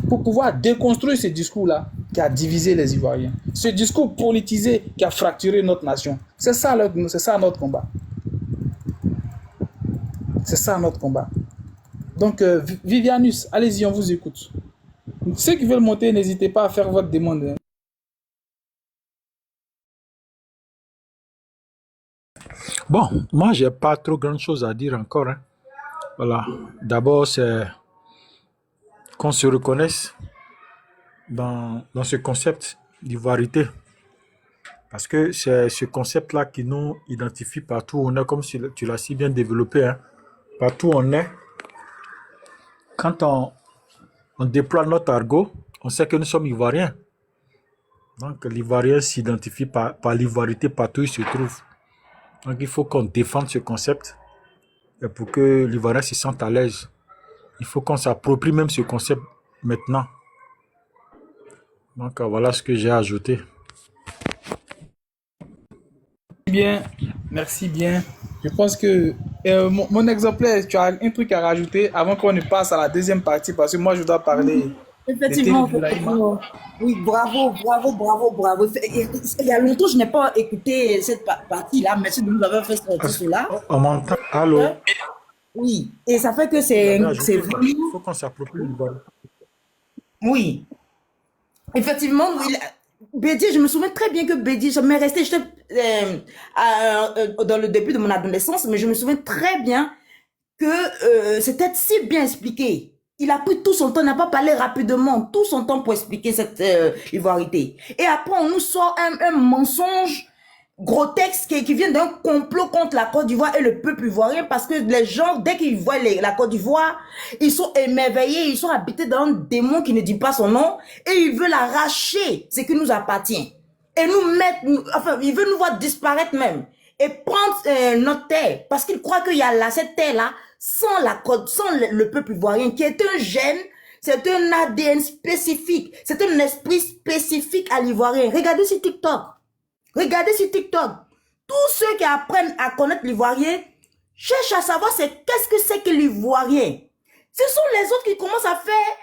Pour pouvoir déconstruire ce discours-là qui a divisé les Ivoiriens. Ce discours politisé qui a fracturé notre nation. C'est ça notre combat. C'est ça notre combat. Donc, Vivianus, allez-y, on vous écoute. Ceux qui veulent monter, n'hésitez pas à faire votre demande. Bon, moi, j'ai pas trop grand chose à dire encore. Hein. Voilà. D'abord, c'est qu'on se reconnaisse dans ce concept d'ivoirité. Parce que c'est ce concept-là qui nous identifie partout où on est, comme tu l'as si bien développé. Hein. Partout où on est, quand on déploie notre argot, on sait que nous sommes ivoiriens. Donc l'ivoirien s'identifie par l'ivoirité partout où il se trouve. Donc il faut qu'on défende ce concept. Et pour que l'ivoirien se sente à l'aise, il faut qu'on s'approprie même ce concept maintenant. Donc voilà ce que j'ai ajouté. Bien, merci bien. Je pense que mon exemplaire, tu as un truc à rajouter avant qu'on ne passe à la deuxième partie parce que moi je dois parler. Effectivement, effectivement. Oui, bravo. Il y a longtemps, je n'ai pas écouté cette partie-là. Merci de nous avoir fait sortir cela. On m'entend? Allô? Oui, et ça fait que c'est vraiment... Il faut qu'on s'approprie l'ivoirien. Oui, effectivement, Bédier, je me souviens très bien que Bédier, je m'ai resté dans le début de mon adolescence, mais je me souviens très bien que c'était si bien expliqué. Il a pris tout son temps, n'a pas parlé rapidement, tout son temps pour expliquer cette ivoirité. Et après, on nous sort un mensonge grotesque qui vient d'un complot contre la Côte d'Ivoire et le peuple ivoirien parce que les gens, dès qu'ils voient la Côte d'Ivoire, ils sont émerveillés, ils sont habités dans un démon qui ne dit pas son nom et ils veulent arracher ce qui nous appartient. Et nous mettre, enfin, ils veulent nous voir disparaître même et prendre notre terre parce qu'ils croient qu'il y a là, cette terre-là, sans la Côte, sans le peuple ivoirien qui est un gène, c'est un ADN spécifique, c'est un esprit spécifique à l'ivoirien. Regardez sur TikTok. Regardez sur TikTok, tous ceux qui apprennent à connaître l'ivoirien cherchent à savoir qu'est-ce que c'est que l'ivoirien. Ce sont les autres qui commencent à faire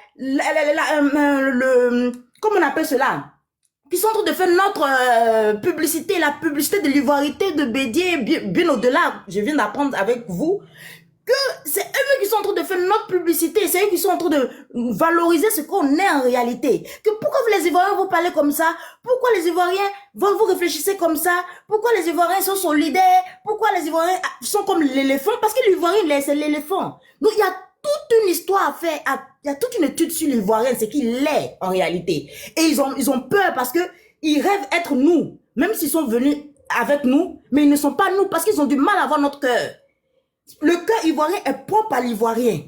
comment on appelle cela, qui sont en train de faire notre publicité, la publicité de l'ivoirité de Bédier, bien au-delà. Je viens d'apprendre avec vous que c'est eux qui sont en train de faire notre publicité, c'est eux qui sont en train de valoriser ce qu'on est en réalité. Que pourquoi les Ivoiriens vous parlez comme ça? Pourquoi les Ivoiriens vous réfléchissez comme ça? Pourquoi les Ivoiriens sont solidaires? Pourquoi les Ivoiriens sont comme l'éléphant? Parce que l'Ivoirien, c'est l'éléphant. Donc il y a toute une histoire à faire, il y a toute une étude sur l'Ivoirien, c'est qu'il est en réalité. Et ils ont peur parce que ils rêvent être nous, même s'ils sont venus avec nous, mais ils ne sont pas nous parce qu'ils ont du mal à avoir notre cœur. Le cœur ivoirien est propre à l'ivoirien.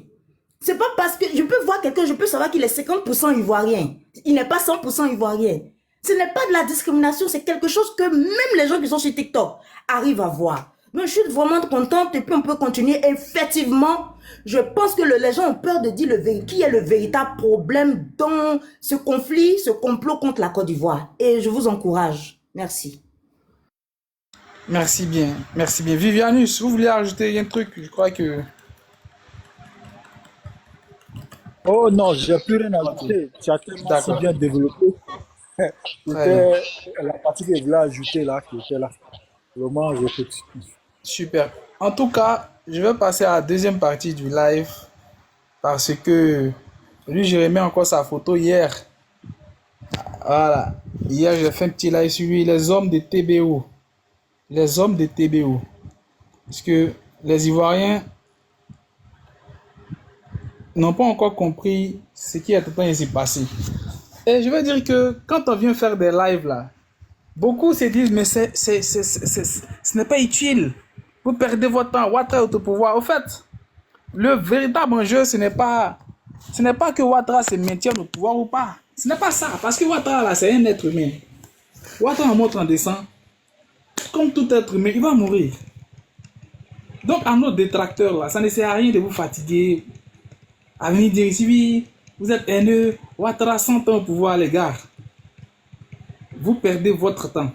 C'est pas parce que je peux voir quelqu'un, je peux savoir qu'il est 50% ivoirien. Il n'est pas 100% ivoirien. Ce n'est pas de la discrimination, c'est quelque chose que même les gens qui sont sur TikTok arrivent à voir. Mais je suis vraiment contente et puis on peut continuer. Effectivement, je pense que les gens ont peur de dire qui est le véritable problème dans ce conflit, ce complot contre la Côte d'Ivoire. Et je vous encourage. Merci. Merci bien, merci bien. Vivianus, vous voulez ajouter un truc? Je crois que... Oh non, j'ai plus rien à ajouter. Tu as tellement si bien développé. C'était la partie que je voulais ajouter là, qui était là. Vraiment, j'écoute. Super. En tout cas, je vais passer à la deuxième partie du live parce que lui, j'ai remis encore sa photo hier. Voilà. Hier, j'ai fait un petit live sur lui, les hommes de TBO. Les hommes de TBO. Parce que les Ivoiriens, n'ont pas encore compris ce qui est en train de s'y passer. Et je veux dire que quand on vient faire des lives là, beaucoup se disent mais ce n'est pas utile. Vous perdez votre temps. Ouattara est au pouvoir. Au fait, le véritable enjeu, ce n'est pas que Ouattara se maintienne au pouvoir ou pas. Ce n'est pas ça. Parce que Ouattara là, c'est un être humain. Ouattara monte en descend. Comme tout être humain, il va mourir. Donc à nos détracteurs là, ça ne sert à rien de vous fatiguer. À venir dire ici, oui, vous êtes haineux, Ouattara 100 ans au pouvoir, les gars. Vous perdez votre temps.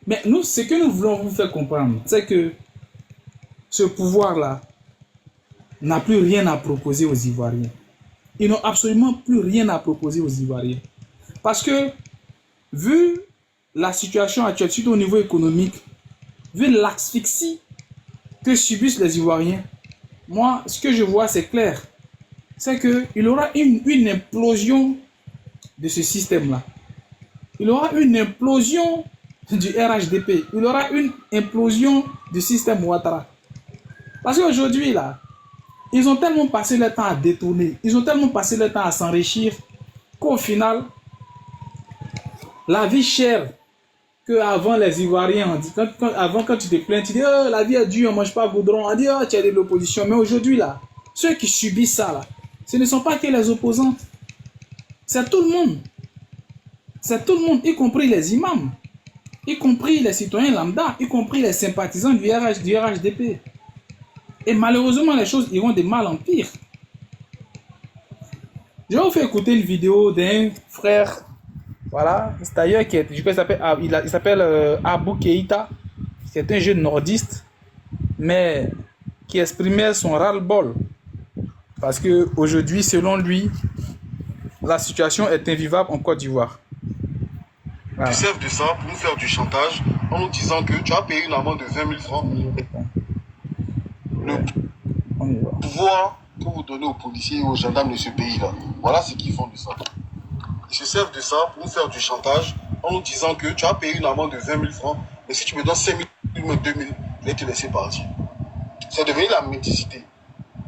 Mais nous, ce que nous voulons vous faire comprendre, c'est que ce pouvoir-là n'a plus rien à proposer aux Ivoiriens. Ils n'ont absolument plus rien à proposer aux Ivoiriens. Parce que, vu la situation actuelle, surtout au niveau économique, vu l'asphyxie que subissent les Ivoiriens, moi, ce que je vois, c'est clair. C'est qu'il y aura une implosion de ce système-là. Il y aura une implosion du RHDP. Il y aura une implosion du système Ouattara. Parce qu'aujourd'hui, là, ils ont tellement passé le temps à détourner, ils ont tellement passé le temps à s'enrichir, qu'au final, la vie chère qu'avant les Ivoiriens, on dit, avant quand tu te plains, tu dis, oh, la vie est dure, on ne mange pas goudron, on dit, oh, tu as de l'opposition. Mais aujourd'hui, là, ceux qui subissent ça, là, ce ne sont pas que les opposants. C'est tout le monde. C'est tout le monde, y compris les imams, y compris les citoyens lambda, y compris les sympathisants du RHDP. Et malheureusement, les choses iront de mal en pire. Je vais vous faire écouter une vidéo d'un frère, voilà, c'est d'ailleurs qui est, je crois qu'il s'appelle Abou Keïta. C'est un jeune nordiste, mais qui exprimait son ras-le-bol. Parce qu'aujourd'hui, selon lui, la situation est invivable en Côte d'Ivoire. Voilà. Ils servent de ça pour nous faire du chantage en nous disant que tu as payé une amende de 20 000 francs. Le pouvoir que vous donnez aux policiers et aux gendarmes de ce pays-là, voilà ce qu'ils font de ça. Ils se servent de ça pour nous faire du chantage en nous disant que tu as payé une amende de 20 000 francs, mais si tu me donnes 5 000 ou 2 000, je vais te laisser partir. C'est devenu la mendicité.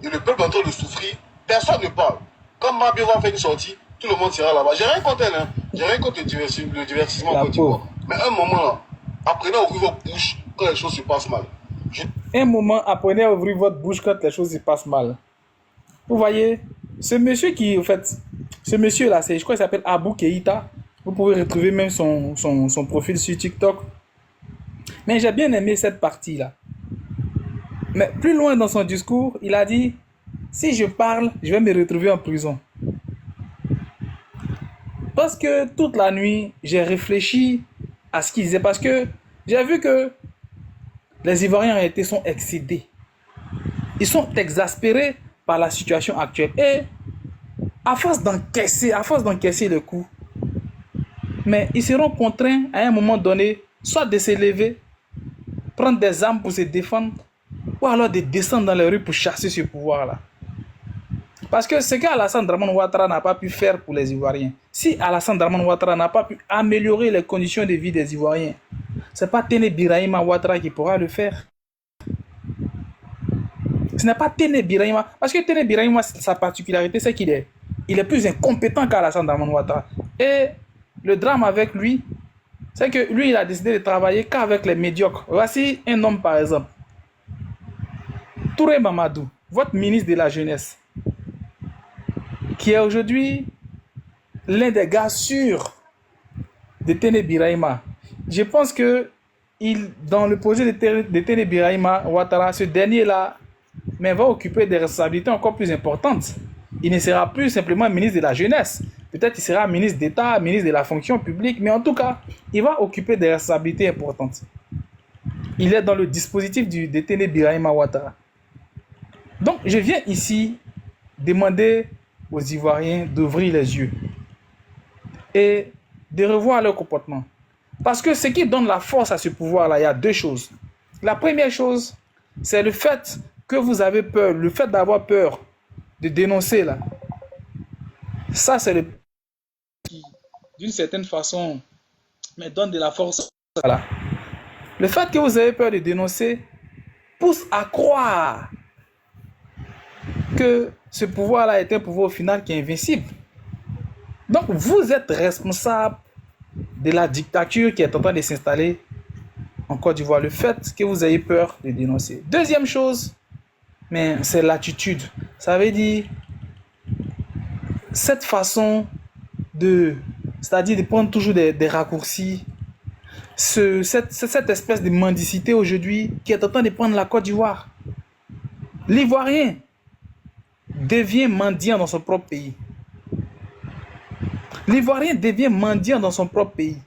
Et le peuple est en train de souffrir, personne ne parle. Quand Mabio va faire une sortie, tout le monde sera là-bas. J'ai rien contre elle, hein. J'ai rien contre le divertissement en Côte d'Ivoire. Mais un moment là, apprenez à ouvrir votre bouche quand les choses se passent mal. Un moment, apprenez à ouvrir votre bouche quand les choses se passent mal. Vous voyez, ce monsieur qui, en fait, ce monsieur-là, je crois qu'il s'appelle Abou Keïta. Vous pouvez retrouver même son profil sur TikTok. Mais j'ai bien aimé cette partie-là. Mais plus loin dans son discours, il a dit, si je parle, je vais me retrouver en prison. Parce que toute la nuit, j'ai réfléchi à ce qu'il disait. Parce que j'ai vu que les Ivoiriens sont excédés. Ils sont exaspérés par la situation actuelle. Et à force d'encaisser le coup, mais ils seront contraints à un moment donné, soit de se lever, prendre des armes pour se défendre, ou alors de descendre dans les rues pour chasser ce pouvoir-là. Parce que ce qu'Alassane Dramane Ouattara n'a pas pu faire pour les Ivoiriens, si Alassane Dramane Ouattara n'a pas pu améliorer les conditions de vie des Ivoiriens, ce n'est pas Téné Birahima Ouattara qui pourra le faire. Ce n'est pas Téné Birahima. Parce que Téné Birahima, sa particularité, c'est qu'il est plus incompétent qu'Alassane Dramane Ouattara. Et le drame avec lui, c'est que lui, il a décidé de travailler qu'avec les médiocres. Voici un homme, par exemple. Touré Mamadou, votre ministre de la Jeunesse, qui est aujourd'hui l'un des gars sûrs de Téné Birahima. Je pense que dans le projet de Téné Birahima Ouattara, ce dernier-là va occuper des responsabilités encore plus importantes. Il ne sera plus simplement ministre de la Jeunesse. Peut-être qu'il sera ministre d'État, ministre de la fonction publique, mais en tout cas, il va occuper des responsabilités importantes. Il est dans le dispositif de Téné Birahima Ouattara. Donc, je viens ici demander aux Ivoiriens d'ouvrir les yeux et de revoir leur comportement. Parce que ce qui donne la force à ce pouvoir-là, il y a deux choses. La première chose, c'est le fait que vous avez peur, le fait d'avoir peur de dénoncer là. Ça, c'est le qui, d'une certaine façon, me donne de la force. Voilà. Le fait que vous avez peur de dénoncer pousse à croire que ce pouvoir-là est un pouvoir au final qui est invincible. Donc, vous êtes responsable de la dictature qui est en train de s'installer en Côte d'Ivoire. Le fait que vous ayez peur de dénoncer. Deuxième chose, mais c'est l'attitude. Ça veut dire cette façon c'est-à-dire de prendre toujours des raccourcis, cette espèce de mendicité aujourd'hui qui est en train de prendre la Côte d'Ivoire. L'Ivoirien devient mendiant dans son propre pays. L'Ivoirien devient mendiant dans son propre pays.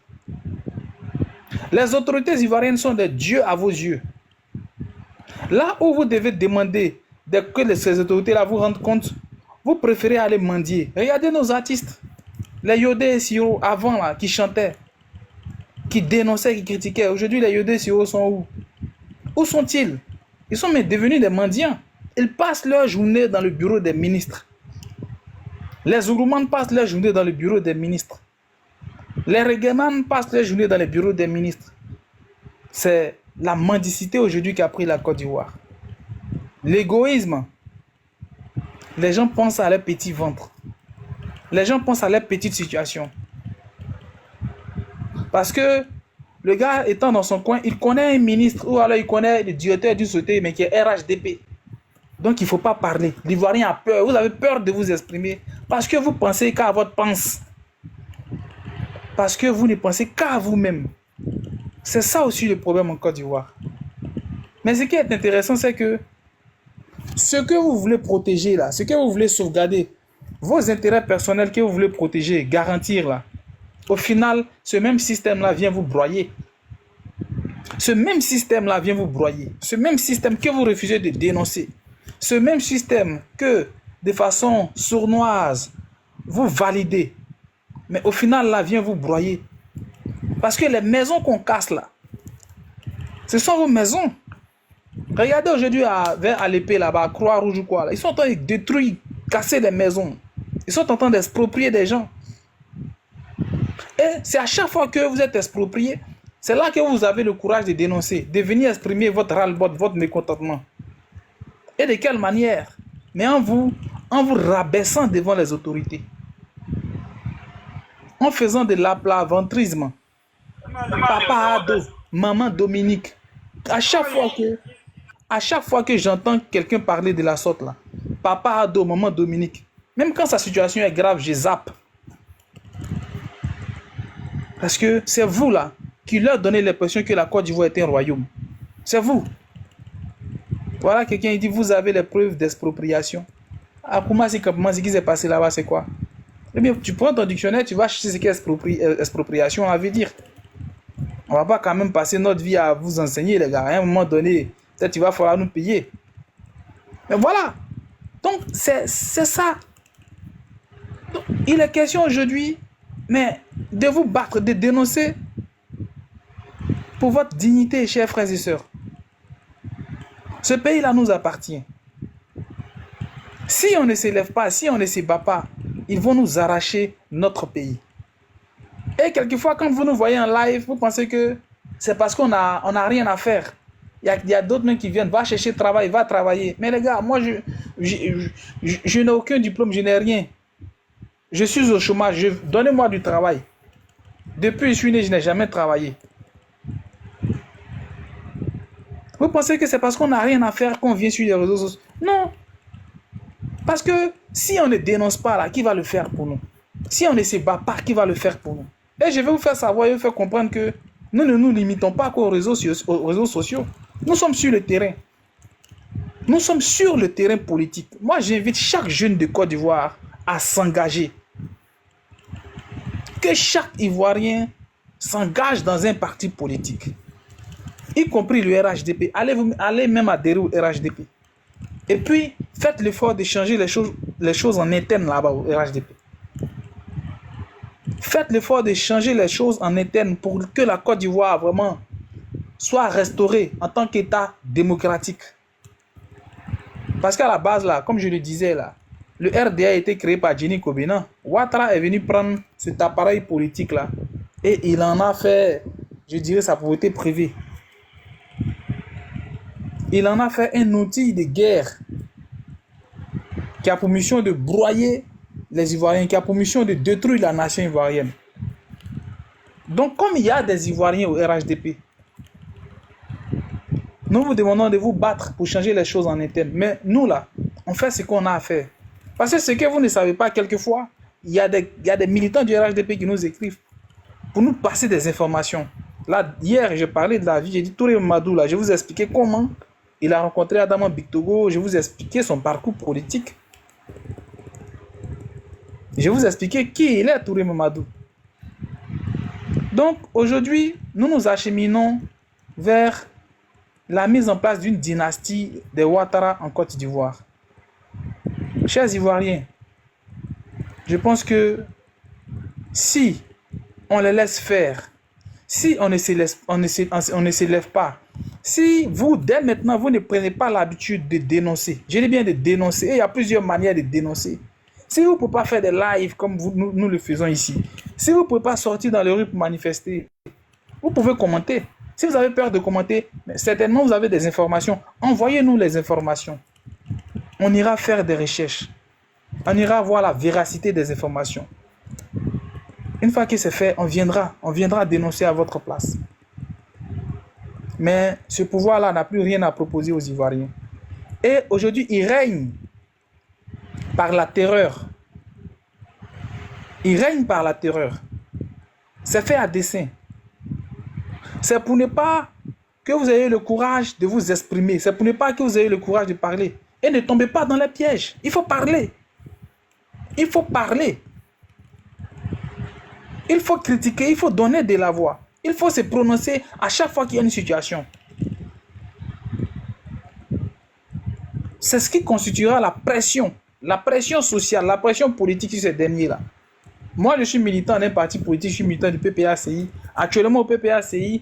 Les autorités ivoiriennes sont des dieux à vos yeux. Là où vous devez demander que ces autorités-là vous rendent compte, vous préférez aller mendier. Regardez nos artistes. Les Yodé et Siro avant là, qui chantaient, qui dénonçaient, qui critiquaient. Aujourd'hui, les Yodé et Siro sont où? Où sont-ils? Ils sont mais devenus des mendiants. Ils passent leur journée dans le bureau des ministres. Les Ouroumans passent leur journée dans le bureau des ministres. Les Reguemans passent leur journée dans les bureaux des ministres. C'est la mendicité aujourd'hui qui a pris la Côte d'Ivoire. L'égoïsme. Les gens pensent à leur petit ventre. Les gens pensent à leur petite situation. Parce que le gars étant dans son coin, il connaît un ministre ou alors il connaît le directeur du société, mais qui est RHDP. Donc il ne faut pas parler. L'Ivoirien a peur. Vous avez peur de vous exprimer parce que vous pensez qu'à votre pense. Parce que vous ne pensez qu'à vous-même. C'est ça aussi le problème en Côte d'Ivoire. Mais ce qui est intéressant, c'est que ce que vous voulez protéger là, ce que vous voulez sauvegarder, vos intérêts personnels que vous voulez protéger, garantir là, au final, ce même système-là vient vous broyer. Ce même système-là vient vous broyer. Ce même système que vous refusez de dénoncer. Ce même système que, de façon sournoise, vous validez. Mais au final, là, vient vous broyer. Parce que les maisons qu'on casse là, ce sont vos maisons. Regardez aujourd'hui à l'épée là-bas, à Croix-Rouge ou quoi. Là. Ils sont en train de détruire, casser les maisons. Ils sont en train d'exproprier des gens. Et c'est à chaque fois que vous êtes exproprié, c'est là que vous avez le courage de dénoncer, de venir exprimer votre ras-le-bol, votre mécontentement. Et de quelle manière? Mais en vous rabaissant devant les autorités. En faisant de l'aplaventrisme. Papa Ado, maman Dominique. À chaque fois que j'entends quelqu'un parler de la sorte là, papa Ado, maman Dominique, même quand sa situation est grave, je zappe. Parce que c'est vous là qui leur donnez l'impression que la Côte d'Ivoire est un royaume. C'est vous. Voilà, quelqu'un dit, vous avez les preuves d'expropriation. Ah, comment c'est ce qui s'est passé là-bas, c'est quoi? Eh bien, tu prends ton dictionnaire, tu vas chercher ce qu'est expropriation, ça veut dire. On va pas quand même passer notre vie à vous enseigner, les gars. À un moment donné, peut-être il va falloir nous payer. Mais voilà. Donc, c'est ça. Donc, il est question aujourd'hui, mais de vous battre, de dénoncer pour votre dignité, chers frères et sœurs. Ce pays-là nous appartient. Si on ne s'élève pas, si on ne se bat pas, ils vont nous arracher notre pays. Et quelquefois, quand vous nous voyez en live, vous pensez que c'est parce qu'on a rien à faire. Il y a d'autres gens qui viennent, va chercher travail, va travailler. Mais les gars, moi, je n'ai aucun diplôme, je n'ai rien. Je suis au chômage, donnez-moi du travail. Depuis que je suis né, je n'ai jamais travaillé. Vous pensez que c'est parce qu'on n'a rien à faire qu'on vient sur les réseaux sociaux? Non. Parce que si on ne dénonce pas là, qui va le faire pour nous? Si on ne se bat pas, qui va le faire pour nous? Et je vais vous faire savoir et vous faire comprendre que nous ne nous limitons pas qu'aux réseaux sociaux. Nous sommes sur le terrain. Nous sommes sur le terrain politique. Moi, j'invite chaque jeune de Côte d'Ivoire à s'engager. Que chaque Ivoirien s'engage dans un parti politique. Y compris le RHDP. Allez même adhérer au RHDP. Et puis, faites l'effort de changer les choses en interne là-bas au RHDP. Faites l'effort de changer les choses en interne pour que la Côte d'Ivoire vraiment soit restaurée en tant qu'État démocratique. Parce qu'à la base, là, comme je le disais, là, le RDA a été créé par Jenny Kobena. Ouattara est venu prendre cet appareil politique-là et il en a fait, je dirais, sa propriété privée. Il en a fait un outil de guerre. qui a pour mission de broyer les Ivoiriens, qui a pour mission de détruire la nation ivoirienne. Donc, comme il y a des Ivoiriens au RHDP, nous vous demandons de vous battre pour changer les choses en interne. Mais nous, là, on fait ce qu'on a à faire. Parce que ce que vous ne savez pas, quelquefois, il y a des militants du RHDP qui nous écrivent pour nous passer des informations. Là, hier, j'ai parlé de la vie, j'ai dit Touré Mamadou, là, je vous ai expliqué comment il a rencontré Adama Bictogo, je vous ai expliqué son parcours politique. Je vous ai expliqué qui il est, Touré Mamadou. Donc, aujourd'hui, nous nous acheminons vers la mise en place d'une dynastie des Ouattara en Côte d'Ivoire. Chers Ivoiriens, je pense que si on les laisse faire, si on ne se lève pas, si vous, dès maintenant, vous ne prenez pas l'habitude de dénoncer, je dis bien de dénoncer, et il y a plusieurs manières de dénoncer. Si vous ne pouvez pas faire des lives comme nous le faisons ici, si vous ne pouvez pas sortir dans les rues pour manifester, vous pouvez commenter. Si vous avez peur de commenter, certainement vous avez des informations. Envoyez-nous les informations. On ira faire des recherches. On ira voir la véracité des informations. Une fois que c'est fait, on viendra dénoncer à votre place. Mais ce pouvoir-là n'a plus rien à proposer aux Ivoiriens. Et aujourd'hui, il règne par la terreur. Il règne par la terreur. C'est fait à dessein. C'est pour ne pas que vous ayez le courage de vous exprimer. C'est pour ne pas que vous ayez le courage de parler. Et ne tombez pas dans les pièges. Il faut parler. Il faut parler. Il faut critiquer, il faut donner de la voix. Il faut se prononcer à chaque fois qu'il y a une situation. C'est ce qui constituera la pression sociale, la pression politique sur ces derniers-là. Moi, je suis militant d'un parti politique, je suis militant du PPACI. Actuellement, au PPACI,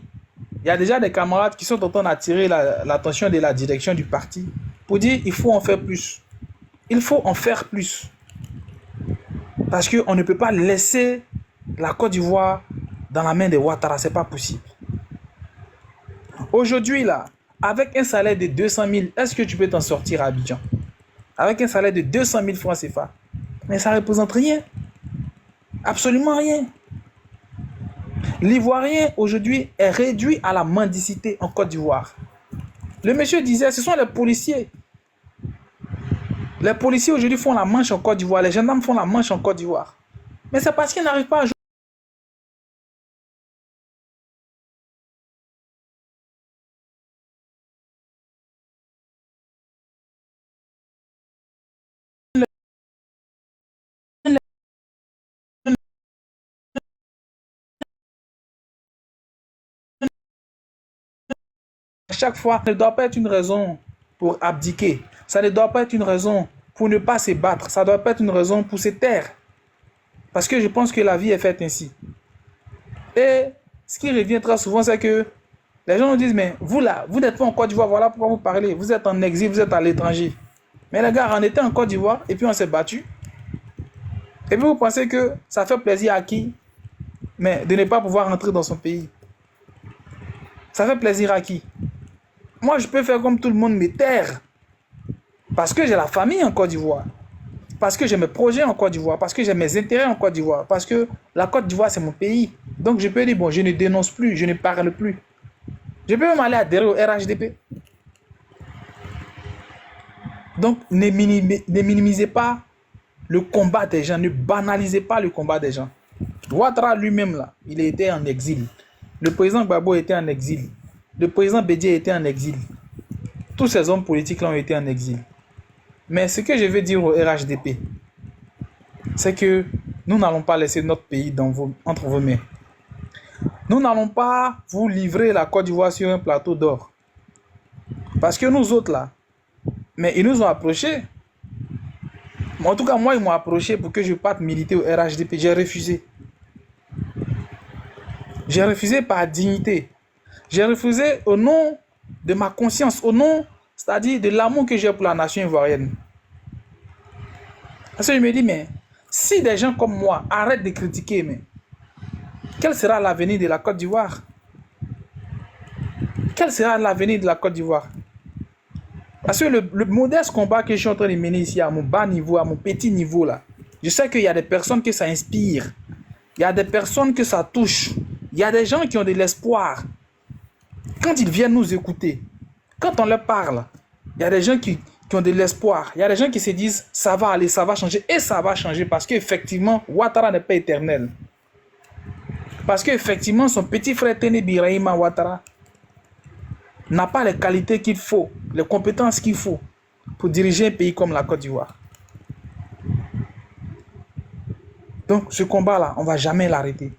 il y a déjà des camarades qui sont en train d'attirer l'attention de la direction du parti pour dire qu'il faut en faire plus. Il faut en faire plus. Parce qu'on ne peut pas laisser la Côte d'Ivoire dans la main des Ouattara, ce n'est pas possible. Aujourd'hui, là, avec un salaire de 200 000, est-ce que tu peux t'en sortir à Abidjan? Avec un salaire de 200 000 francs CFA. Mais ça ne représente rien. Absolument rien. L'Ivoirien, aujourd'hui, est réduit à la mendicité en Côte d'Ivoire. Le monsieur disait, ce sont les policiers. Les policiers, aujourd'hui, font la manche en Côte d'Ivoire. Les gendarmes font la manche en Côte d'Ivoire. Mais c'est parce qu'ils n'arrivent pas à jouer. Chaque fois, ça ne doit pas être une raison pour abdiquer. Ça ne doit pas être une raison pour ne pas se battre. Ça ne doit pas être une raison pour se taire. Parce que je pense que la vie est faite ainsi. Et ce qui revient très souvent, c'est que les gens nous disent, mais vous là, vous n'êtes pas en Côte d'Ivoire, voilà pourquoi vous parlez. Vous êtes en exil, vous êtes à l'étranger. Mais les gars, on était en Côte d'Ivoire et puis on s'est battu. Et puis vous pensez que ça fait plaisir à qui? Mais de ne pas pouvoir rentrer dans son pays. Ça fait plaisir à qui? Moi, je peux faire comme tout le monde, me taire. Parce que j'ai la famille en Côte d'Ivoire. Parce que j'ai mes projets en Côte d'Ivoire. Parce que j'ai mes intérêts en Côte d'Ivoire. Parce que la Côte d'Ivoire, c'est mon pays. Donc, je peux dire, bon, je ne dénonce plus, je ne parle plus. Je peux même aller adhérer au RHDP. Donc, ne minimisez pas le combat des gens. Ne banalisez pas le combat des gens. Ouattara lui-même, là, il était en exil. Le président Gbagbo était en exil. Le président Bédié était en exil. Tous ces hommes politiques-là ont été en exil. Mais ce que je veux dire au RHDP, c'est que nous n'allons pas laisser notre pays entre vos mains. Nous n'allons pas vous livrer la Côte d'Ivoire sur un plateau d'or. Parce que nous autres là, mais ils nous ont approchés. En tout cas, moi, ils m'ont approché pour que je parte militer au RHDP. J'ai refusé. J'ai refusé par dignité. J'ai refusé au nom de ma conscience, au nom, c'est-à-dire de l'amour que j'ai pour la nation ivoirienne. Parce que je me dis, mais si des gens comme moi arrêtent de critiquer, mais quel sera l'avenir de la Côte d'Ivoire? Quel sera l'avenir de la Côte d'Ivoire? Parce que le modeste combat que je suis en train de mener ici, à mon bas niveau, à mon petit niveau, là, je sais qu'il y a des personnes que ça inspire. Il y a des personnes que ça touche. Il y a des gens qui ont de l'espoir. Quand ils viennent nous écouter, quand on leur parle, il y a des gens qui ont de l'espoir. Il y a des gens qui se disent, ça va aller, ça va changer. Et ça va changer parce qu'effectivement, Ouattara n'est pas éternel. Parce qu'effectivement, son petit frère Téné Birahima Ouattara n'a pas les qualités qu'il faut, les compétences qu'il faut pour diriger un pays comme la Côte d'Ivoire. Donc, ce combat-là, on ne va jamais l'arrêter.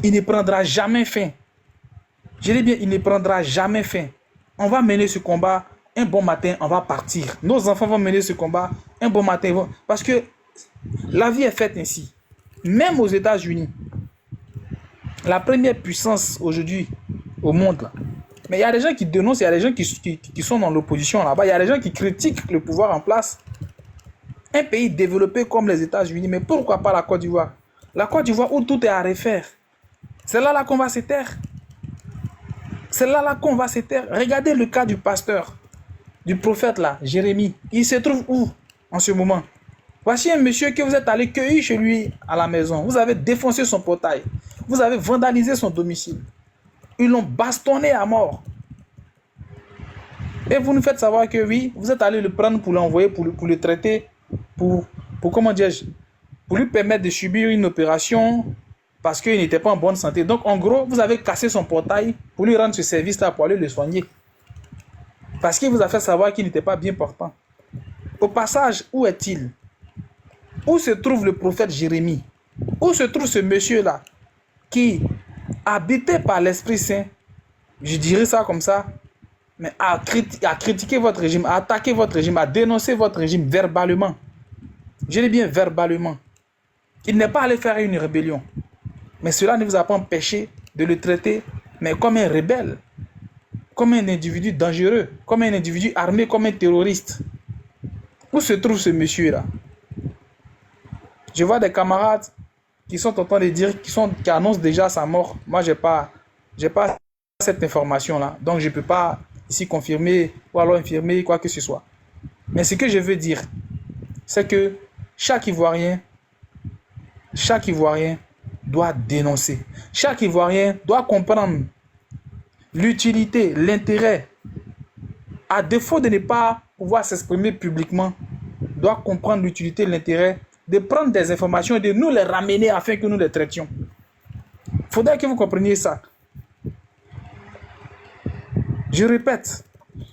Il ne prendra jamais fin. Je dis bien, il ne prendra jamais fin. On va mener ce combat, un bon matin, on va partir. Nos enfants vont mener ce combat, un bon matin. Parce que la vie est faite ainsi. Même aux États-Unis, la première puissance aujourd'hui au monde, là. Mais il y a des gens qui dénoncent, il y a des gens qui sont dans l'opposition là-bas, il y a des gens qui critiquent le pouvoir en place. Un pays développé comme les États-Unis, mais pourquoi pas la Côte d'Ivoire? La Côte d'Ivoire où tout est à refaire. C'est là qu'on va se taire. C'est là qu'on va se taire. Regardez le cas du pasteur, du prophète là, Jérémie. Il se trouve où en ce moment? Voici un monsieur que vous êtes allé cueillir chez lui à la maison. Vous avez défoncé son portail. Vous avez vandalisé son domicile. Ils l'ont bastonné à mort. Et vous nous faites savoir que oui, vous êtes allé le prendre pour l'envoyer, pour le traiter, pour comment dirais-je, pour lui permettre de subir une opération parce qu'il n'était pas en bonne santé. Donc en gros, vous avez cassé son portail pour lui rendre ce service-là, pour aller le soigner. Parce qu'il vous a fait savoir qu'il n'était pas bien portant. Au passage, où est-il? Où se trouve le prophète Jérémie? Où se trouve ce monsieur-là qui, habité par l'Esprit Saint, je dirais ça comme ça, mais a critiqué votre régime, a attaqué votre régime, a dénoncé votre régime verbalement? Je dis bien verbalement. Il n'est pas allé faire une rébellion. Mais cela ne vous a pas empêché de le traiter mais comme un rebelle, comme un individu dangereux, comme un individu armé, comme un terroriste. Où se trouve ce monsieur-là? Je vois des camarades qui sont en train de dire, qui annoncent déjà sa mort. Moi, j'ai pas cette information-là. Donc, je ne peux pas ici confirmer ou alors infirmer quoi que ce soit. Mais ce que je veux dire, c'est que chaque Ivoirien doit dénoncer. Chaque Ivoirien doit comprendre l'utilité, l'intérêt. À défaut de ne pas pouvoir s'exprimer publiquement, doit comprendre l'utilité, l'intérêt de prendre des informations et de nous les ramener afin que nous les traitions. Il faudrait que vous compreniez ça. Je répète,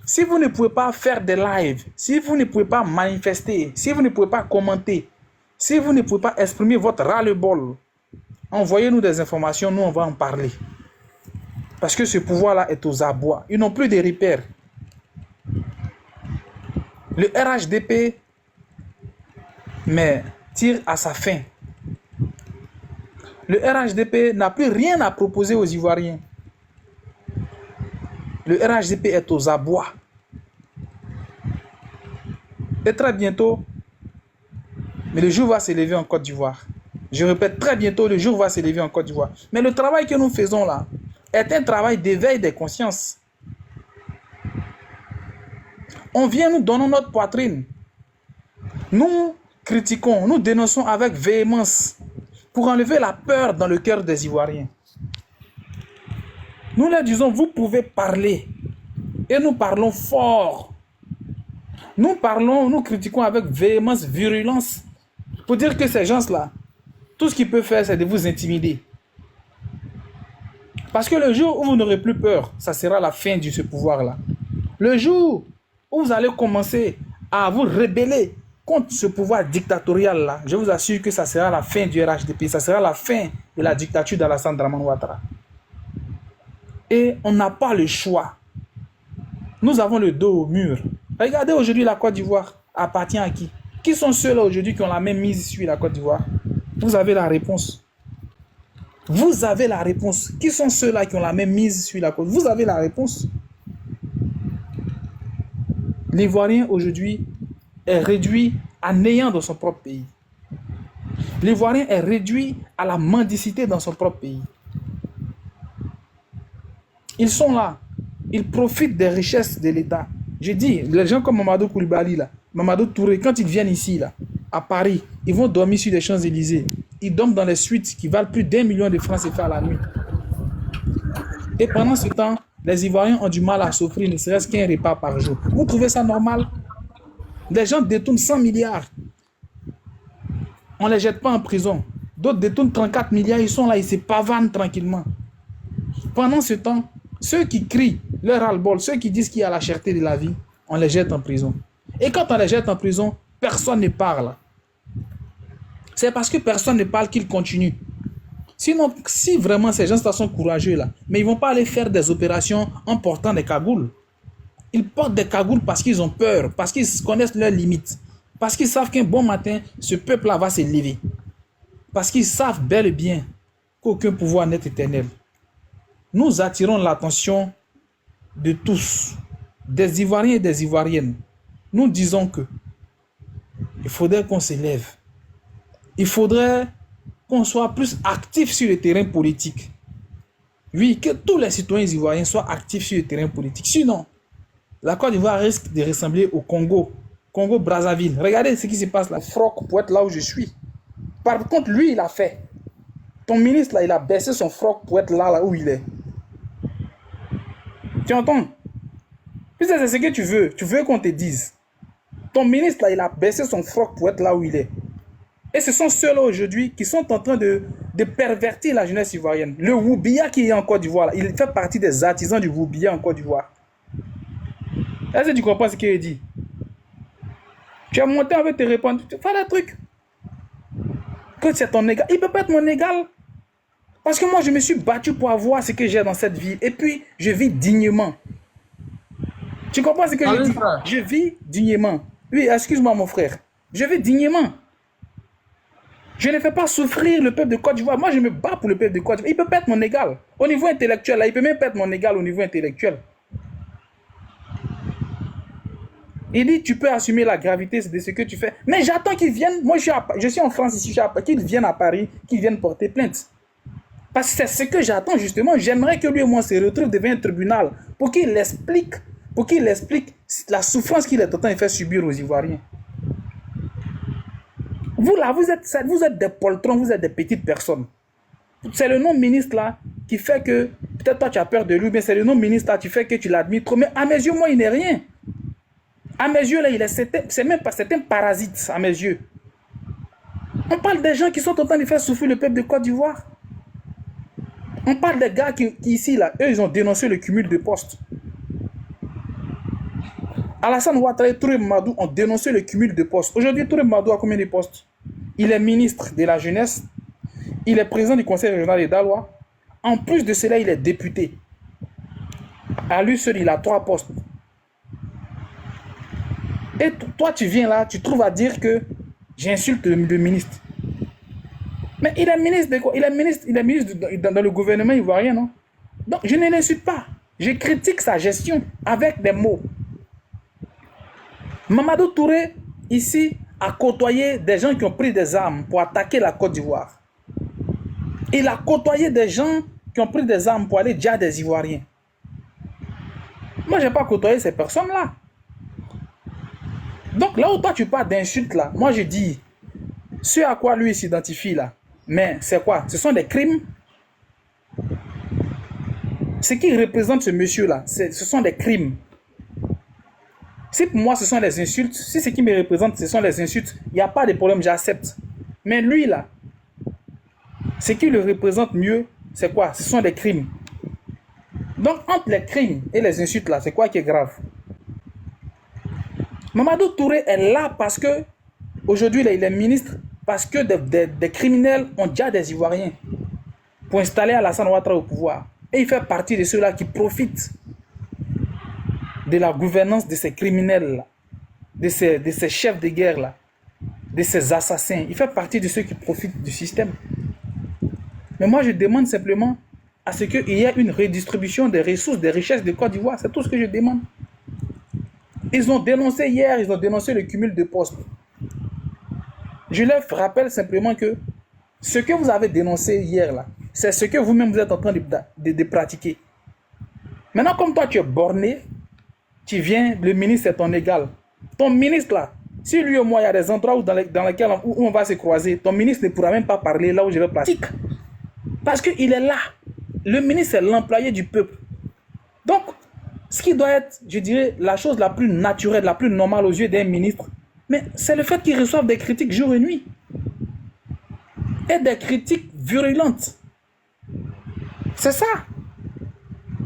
si vous ne pouvez pas faire des lives, si vous ne pouvez pas manifester, si vous ne pouvez pas commenter, si vous ne pouvez pas exprimer votre ras-le-bol, envoyez-nous des informations, nous on va en parler. Parce que ce pouvoir-là est aux abois. Ils n'ont plus de repères. Le RHDP, mais tire à sa fin. Le RHDP n'a plus rien à proposer aux Ivoiriens. Le RHDP est aux abois. Et très bientôt, mais le jour va s'élever en Côte d'Ivoire. Je répète, très bientôt, le jour va s'élever en Côte d'Ivoire. Mais le travail que nous faisons là est un travail d'éveil des consciences. On vient, nous donnons notre poitrine. Nous critiquons, nous dénonçons avec véhémence pour enlever la peur dans le cœur des Ivoiriens. Nous leur disons, vous pouvez parler. Et nous parlons fort. Nous parlons, nous critiquons avec véhémence, virulence, pour dire que ces gens-là, tout ce qu'ils peuvent faire, c'est de vous intimider. Parce que le jour où vous n'aurez plus peur, ça sera la fin de ce pouvoir-là. Le jour où vous allez commencer à vous rebeller contre ce pouvoir dictatorial-là, je vous assure que ça sera la fin du RHDP, ça sera la fin de la dictature d'Alassane Dramane Ouattara. Et on n'a pas le choix. Nous avons le dos au mur. Regardez aujourd'hui la Côte d'Ivoire appartient à qui? Qui sont ceux-là aujourd'hui qui ont la même mise sur la Côte d'Ivoire? Vous avez la réponse. Vous avez la réponse. Qui sont ceux-là qui ont la même mise sur la Côte? Vous avez la réponse. L'Ivoirien aujourd'hui est réduit à néant dans son propre pays. L'Ivoirien est réduit à la mendicité dans son propre pays. Ils sont là. Ils profitent des richesses de l'État. Je dis, les gens comme Mamadou Koulibaly, là, Mamadou Touré, quand ils viennent ici, là, à Paris, ils vont dormir sur les Champs-Élysées. Ils dorment dans les suites qui valent plus d'1 million de francs CFA la nuit. Et pendant ce temps, les Ivoiriens ont du mal à s'offrir ne serait-ce qu'un repas par jour. Vous trouvez ça normal? Les gens détournent 100 milliards. On ne les jette pas en prison. D'autres détournent 34 milliards, ils sont là, ils se pavanent tranquillement. Pendant ce temps, ceux qui crient leur ras-le-bol, ceux qui disent qu'il y a la cherté de la vie, on les jette en prison. Et quand on les jette en prison, personne ne parle. C'est parce que personne ne parle qu'ils continuent. Sinon, si vraiment ces gens-là sont courageux, là, mais ils ne vont pas aller faire des opérations en portant des cagoules. Ils portent des cagoules parce qu'ils ont peur, parce qu'ils connaissent leurs limites, parce qu'ils savent qu'un bon matin, ce peuple-là va se lever. Parce qu'ils savent bel et bien qu'aucun pouvoir n'est éternel. Nous attirons l'attention de tous, des Ivoiriens et des Ivoiriennes. Nous disons que il faudrait qu'on se lève. Il faudrait qu'on soit plus actifs sur le terrain politique. Oui, que tous les citoyens ivoiriens soient actifs sur le terrain politique. Sinon, la Côte d'Ivoire risque de ressembler au Congo, Congo-Brazzaville. Regardez ce qui se passe là. Froc pour être là où je suis. Par contre, lui, il a fait. Ton ministre, là, il a baissé son froc pour être là où il est. Tu entends? Puis c'est ce que tu veux. Tu veux qu'on te dise. Ton ministre, là, il a baissé son froc pour être là où il est. Et ce sont ceux-là aujourd'hui qui sont en train de pervertir la jeunesse ivoirienne. Le Woubia qui est en Côte d'Ivoire, il fait partie des artisans du Woubia en Côte d'Ivoire. Est-ce que tu comprends ce qu'il dit? Tu as monté avec tes répondre. Tu fais des trucs. Que c'est ton égal. Il ne peut pas être mon égal. Parce que moi, je me suis battu pour avoir ce que j'ai dans cette vie. Et puis, je vis dignement. Tu comprends ce que je dis? Je vis dignement. Oui, excuse-moi, mon frère. Je vis dignement. Je ne fais pas souffrir le peuple de Côte d'Ivoire. Moi, je me bats pour le peuple de Côte d'Ivoire. Il ne peut pas être mon égal. Au niveau intellectuel, là, il ne peut même pas être mon égal au niveau intellectuel. Il dit, tu peux assumer la gravité de ce que tu fais. Mais j'attends qu'ils viennent. Moi, je suis en France ici, qu'ils viennent à Paris, qu'ils viennent porter plainte. Parce que c'est ce que j'attends justement. J'aimerais que lui et moi se retrouve devant un tribunal pour qu'il explique la souffrance qu'il est en train de faire subir aux Ivoiriens. Vous là, vous êtes des poltrons, vous êtes des petites personnes. C'est le nom ministre là qui fait que, peut-être toi tu as peur de lui, mais c'est le nom ministre là qui fait que tu l'admires trop. Mais à mes yeux, moi, il n'est rien. À mes yeux, là, c'est même pas, c'est un parasite, à mes yeux. On parle des gens qui sont en train de faire souffrir le peuple de Côte d'Ivoire. On parle des gars qui ici, là, eux, ils ont dénoncé le cumul de postes. Alassane Ouattara et Touré Mamadou ont dénoncé le cumul de postes. Aujourd'hui, Touré Mamadou a combien de postes? Il est ministre de la Jeunesse. Il est président du conseil régional de Daloa. En plus de cela, il est député. À lui seul, il a 3 postes. Et toi, tu viens là, tu trouves à dire que j'insulte le ministre. Mais il est ministre de quoi? Il est ministre dans le gouvernement ivoirien, non? Donc, je ne l'insulte pas. Je critique sa gestion avec des mots. Mamadou Touré, ici, a côtoyé des gens qui ont pris des armes pour attaquer la Côte d'Ivoire. Il a côtoyé des gens qui ont pris des armes pour aller dire des Ivoiriens. Moi, je n'ai pas côtoyé ces personnes-là. Donc, là où toi, tu parles d'insultes, là, moi, je dis, ce à quoi lui s'identifie, là, mais c'est quoi? Ce sont des crimes. Ce qui représente ce monsieur-là, ce sont des crimes. Si pour moi, ce sont des insultes, si ce qui me représente, ce sont les insultes, il n'y a pas de problème, j'accepte. Mais lui, là, ce qui le représente mieux, c'est quoi? Ce sont des crimes. Donc, entre les crimes et les insultes, là, c'est quoi qui est grave? Mamadou Touré est là parce que, aujourd'hui, il est ministre, parce que des criminels ont déjà des Ivoiriens pour installer Alassane Ouattara au pouvoir. Et il fait partie de ceux-là qui profitent de la gouvernance de ces criminels-là, de ces chefs de guerre-là, de ces assassins. Il fait partie de ceux qui profitent du système. Mais moi, je demande simplement à ce qu'il y ait une redistribution des ressources, des richesses de Côte d'Ivoire. C'est tout ce que je demande. Ils ont dénoncé hier, ils ont dénoncé le cumul de postes. Je leur rappelle simplement que ce que vous avez dénoncé hier, là, c'est ce que vous-même vous êtes en train de pratiquer. Maintenant, comme toi, tu es borné, tu viens, le ministre est ton égal. Ton ministre, là, si lui et moi, il y a des endroits dans lesquels on va se croiser, ton ministre ne pourra même pas parler là où je vais pratique. Parce qu'il est là. Le ministre est l'employé du peuple. Donc, ce qui doit être, je dirais, la chose la plus naturelle, la plus normale aux yeux d'un ministre, mais c'est le fait qu'il reçoive des critiques jour et nuit. Et des critiques virulentes. C'est ça.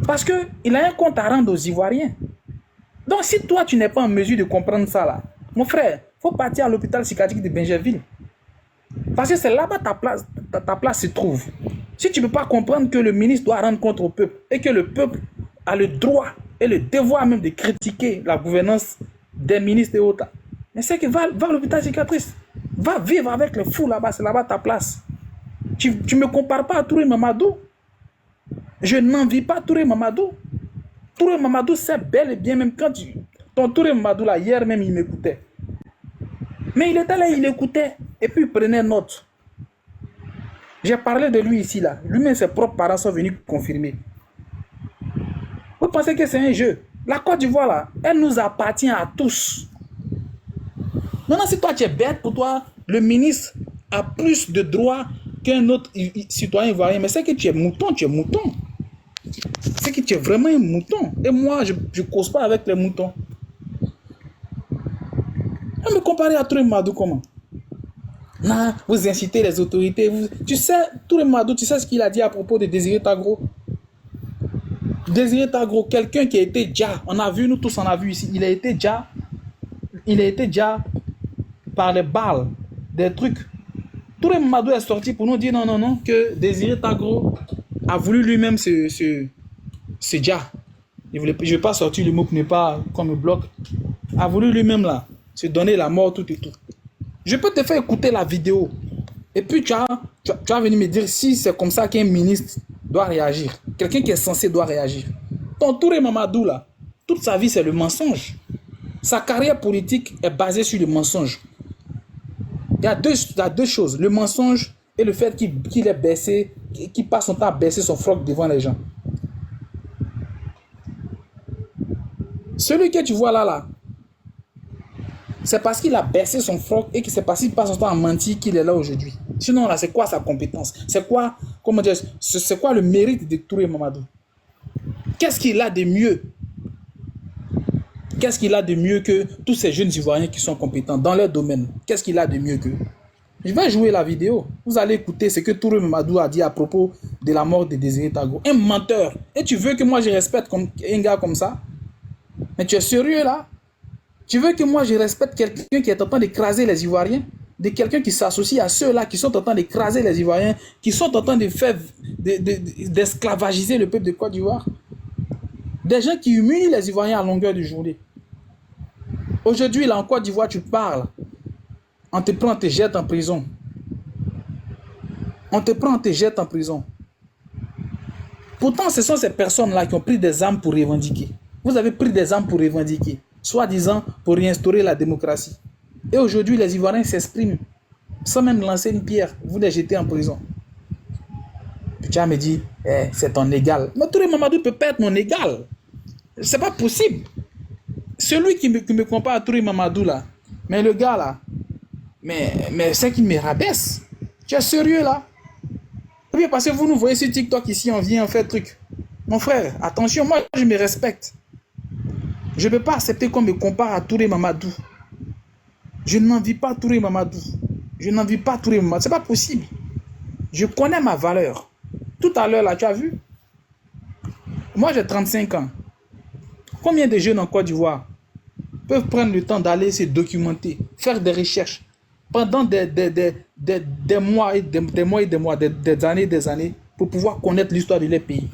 Parce qu'il a un compte à rendre aux Ivoiriens. Donc, si toi, tu n'es pas en mesure de comprendre ça, là, mon frère, il faut partir à l'hôpital psychiatrique de Benjerville. Parce que c'est là-bas ta place se trouve. Si tu ne peux pas comprendre que le ministre doit rendre compte au peuple et que le peuple a le droit et le devoir même de critiquer la gouvernance des ministres et autres, mais c'est que va à l'hôpital psychiatrique. Va vivre avec les fous là-bas, c'est là-bas ta place. Tu ne me compares pas à Touré Mamadou. Je n'envie pas Touré Mamadou. Touré Mamadou, c'est bel et bien, même quand ton Touré Mamadou, là, hier même, il m'écoutait. Mais il était là, il écoutait, et puis il prenait note. J'ai parlé de lui ici, là. Lui-même, ses propres parents sont venus confirmer. Vous pensez que c'est un jeu? La Côte d'Ivoire, là, elle nous appartient à tous. Maintenant, si toi, tu es bête, pour toi, le ministre a plus de droits qu'un autre citoyen ivoirien. Mais c'est que tu es mouton, tu es mouton. C'est que tu es vraiment un mouton. Et moi, je ne cause pas avec les moutons. On me comparer à Touré Mamadou comment? Non, vous incitez les autorités. Tu sais, Touré Mamadou, tu sais ce qu'il a dit à propos de Désiré Tagro? Désiré Tagro, quelqu'un qui a été déjà, on a vu, nous tous on a vu ici, il a été déjà par les balles, des trucs. Touré Mamadou est sorti pour nous dire non, que Désiré Tagro a voulu lui-même se déjà. Je ne vais pas sortir le mot pour ne pas qu'on me bloque. A voulu lui-même là se donner la mort, tout et tout. Je peux te faire écouter la vidéo. Et puis tu vas venir me dire si c'est comme ça qu'un ministre doit réagir. Quelqu'un qui est censé doit réagir. Ton Touré Mamadou là, toute sa vie c'est le mensonge. Sa carrière politique est basée sur le mensonge. Il y a deux choses. Le mensonge et le fait qu'il est baissé, qu'il passe son temps à baisser son froc devant les gens. Celui que tu vois là, c'est parce qu'il a baissé son froc et que c'est parce qu'il passe son temps à mentir qu'il est là aujourd'hui. Sinon, là, c'est quoi sa compétence? C'est quoi, comment dire, c'est quoi le mérite de Touré Mamadou? Qu'est-ce qu'il a de mieux? Qu'est-ce qu'il a de mieux que tous ces jeunes Ivoiriens qui sont compétents dans leur domaine? Qu'est-ce qu'il a de mieux qu'eux? Je vais jouer la vidéo. Vous allez écouter ce que Touré Mamadou a dit à propos de la mort de Désiré Tagro. Un menteur. Et tu veux que moi je respecte un gars comme ça? Mais tu es sérieux là? Tu veux que moi je respecte quelqu'un qui est en train d'écraser les Ivoiriens? De quelqu'un qui s'associe à ceux-là qui sont en train d'écraser les Ivoiriens, qui sont en train de faire d'esclavagiser le peuple de Côte d'Ivoire? Des gens qui humilient les Ivoiriens à longueur de journée. Aujourd'hui, là en Côte d'Ivoire, tu parles. On te prend, on te jette en prison. On te prend, on te jette en prison. Pourtant, ce sont ces personnes-là qui ont pris des armes pour revendiquer. Vous avez pris des armes pour revendiquer, soi-disant pour réinstaurer la démocratie. Et aujourd'hui, les Ivoiriens s'expriment sans même lancer une pierre. Vous les jetez en prison. Puis tu vas me dire, c'est ton égal. Mais Touré Mamadou ne peut pas être mon égal. C'est pas possible. Celui qui me compare à Touré Mamadou là, mais le gars là, mais c'est qu'il me rabaisse. Tu es sérieux là? Et puis parce que vous nous voyez sur TikTok ici, on vient, on fait truc. Mon frère, attention, moi je me respecte. Je ne peux pas accepter qu'on me compare à Touré Mamadou. Je n'envie pas Touré Mamadou. Je n'envie pas Touré Mamadou. C'est pas possible. Je connais ma valeur. Tout à l'heure là, tu as vu? Moi j'ai 35 ans. Combien de jeunes en Côte d'Ivoire peuvent prendre le temps d'aller se documenter, faire des recherches pendant des mois et des mois, des années, pour pouvoir connaître l'histoire de leur pays?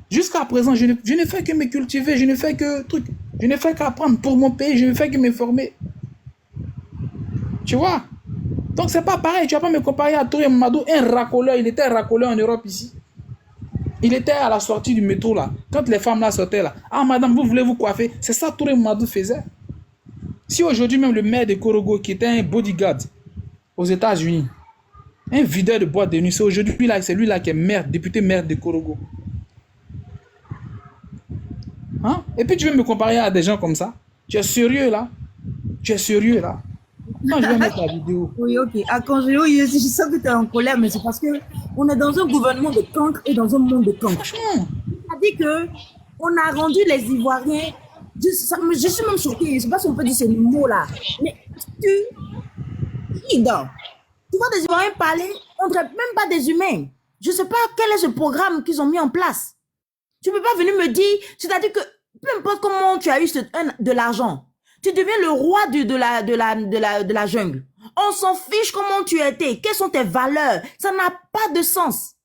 Jusqu'à présent, je ne fais que me cultiver, je ne fais que truc. Je ne fais qu'apprendre pour mon pays, je ne fais que me former. Tu vois? Donc c'est pas pareil, tu vas pas me comparer à Touré Mamadou, un racoleur, il était racoleur en Europe ici. Il était à la sortie du métro là, quand les femmes là sortaient là. Ah madame, vous voulez vous coiffer? C'est ça Touré Mamadou faisait. Si aujourd'hui même le maire de Korogo, qui était un bodyguard aux États-Unis, un videur de boîte de nuit, c'est aujourd'hui là, c'est lui là qui est maire, député maire de Korogo. Hein? Et puis tu veux me comparer à des gens comme ça? Tu es sérieux là? Tu es sérieux là? Non, je vais mettre la vidéo. Oui, ok. À quand je sens que tu es en colère, mais c'est parce que on est dans un gouvernement de cancre et dans un monde de cancre. Franchement, C'est-à-dire que on a rendu les Ivoiriens. Je suis même choquée. Je ne sais pas si on peut dire ces mots-là. Mais tu vois des Ivoiriens parler, on ne traite même pas des humains. Je ne sais pas quel est ce programme qu'ils ont mis en place. Tu ne peux pas venir me dire, c'est-à-dire que peu importe comment tu as eu de l'argent, tu deviens le roi de la jungle. On s'en fiche comment tu étais, quelles sont tes valeurs. Ça n'a pas de sens.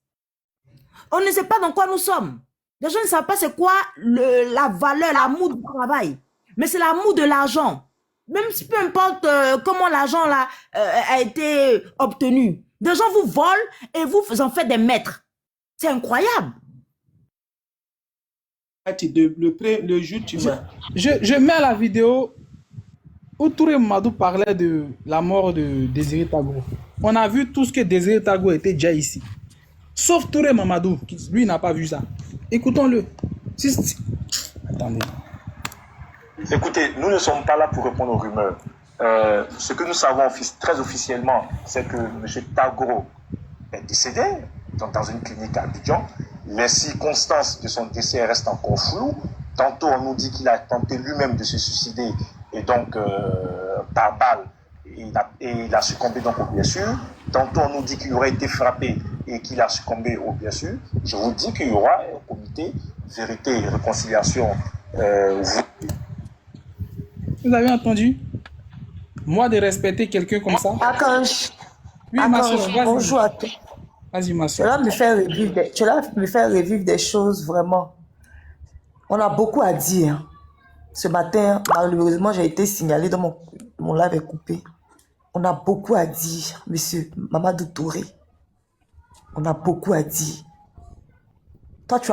On ne sait pas dans quoi nous sommes. Les gens ne savent pas c'est quoi la valeur, l'amour du travail. Mais c'est l'amour de l'argent. Même si peu importe comment l'argent là a été obtenu. Des gens vous volent et vous en faites des maîtres. C'est incroyable. le jour tu mets. Je mets la vidéo où Touré Mamadou parlait de la mort de Désiré Tagro. On a vu tout ce que Désiré Tagro était déjà ici. Sauf Touré Mamadou, qui lui n'a pas vu ça. Écoutons-le. Attendez. Écoutez, nous ne sommes pas là pour répondre aux rumeurs. Ce que nous savons très officiellement, c'est que M. Tagro est décédé dans une clinique à Abidjan. Les circonstances de son décès restent encore floues. Tantôt, on nous dit qu'il a tenté lui-même de se suicider et donc par balle, et il a succombé donc aux blessures. Tantôt, on nous dit qu'il aurait été frappé et qu'il a succombé aux blessures. Je vous dis qu'il y aura un comité vérité et réconciliation. Vous avez entendu? Moi, de respecter quelqu'un comme ça. Archange, Oui, ma soeur, vas-y. bonjour à toi. Vas-y, ma Tu soeur. vas me faire revivre des choses vraiment. On a beaucoup à dire. Ce matin, malheureusement, j'ai été signalée dans mon live est coupé. On a beaucoup à dire, monsieur Mamadou Touré. On a beaucoup à dire. Toi, tu as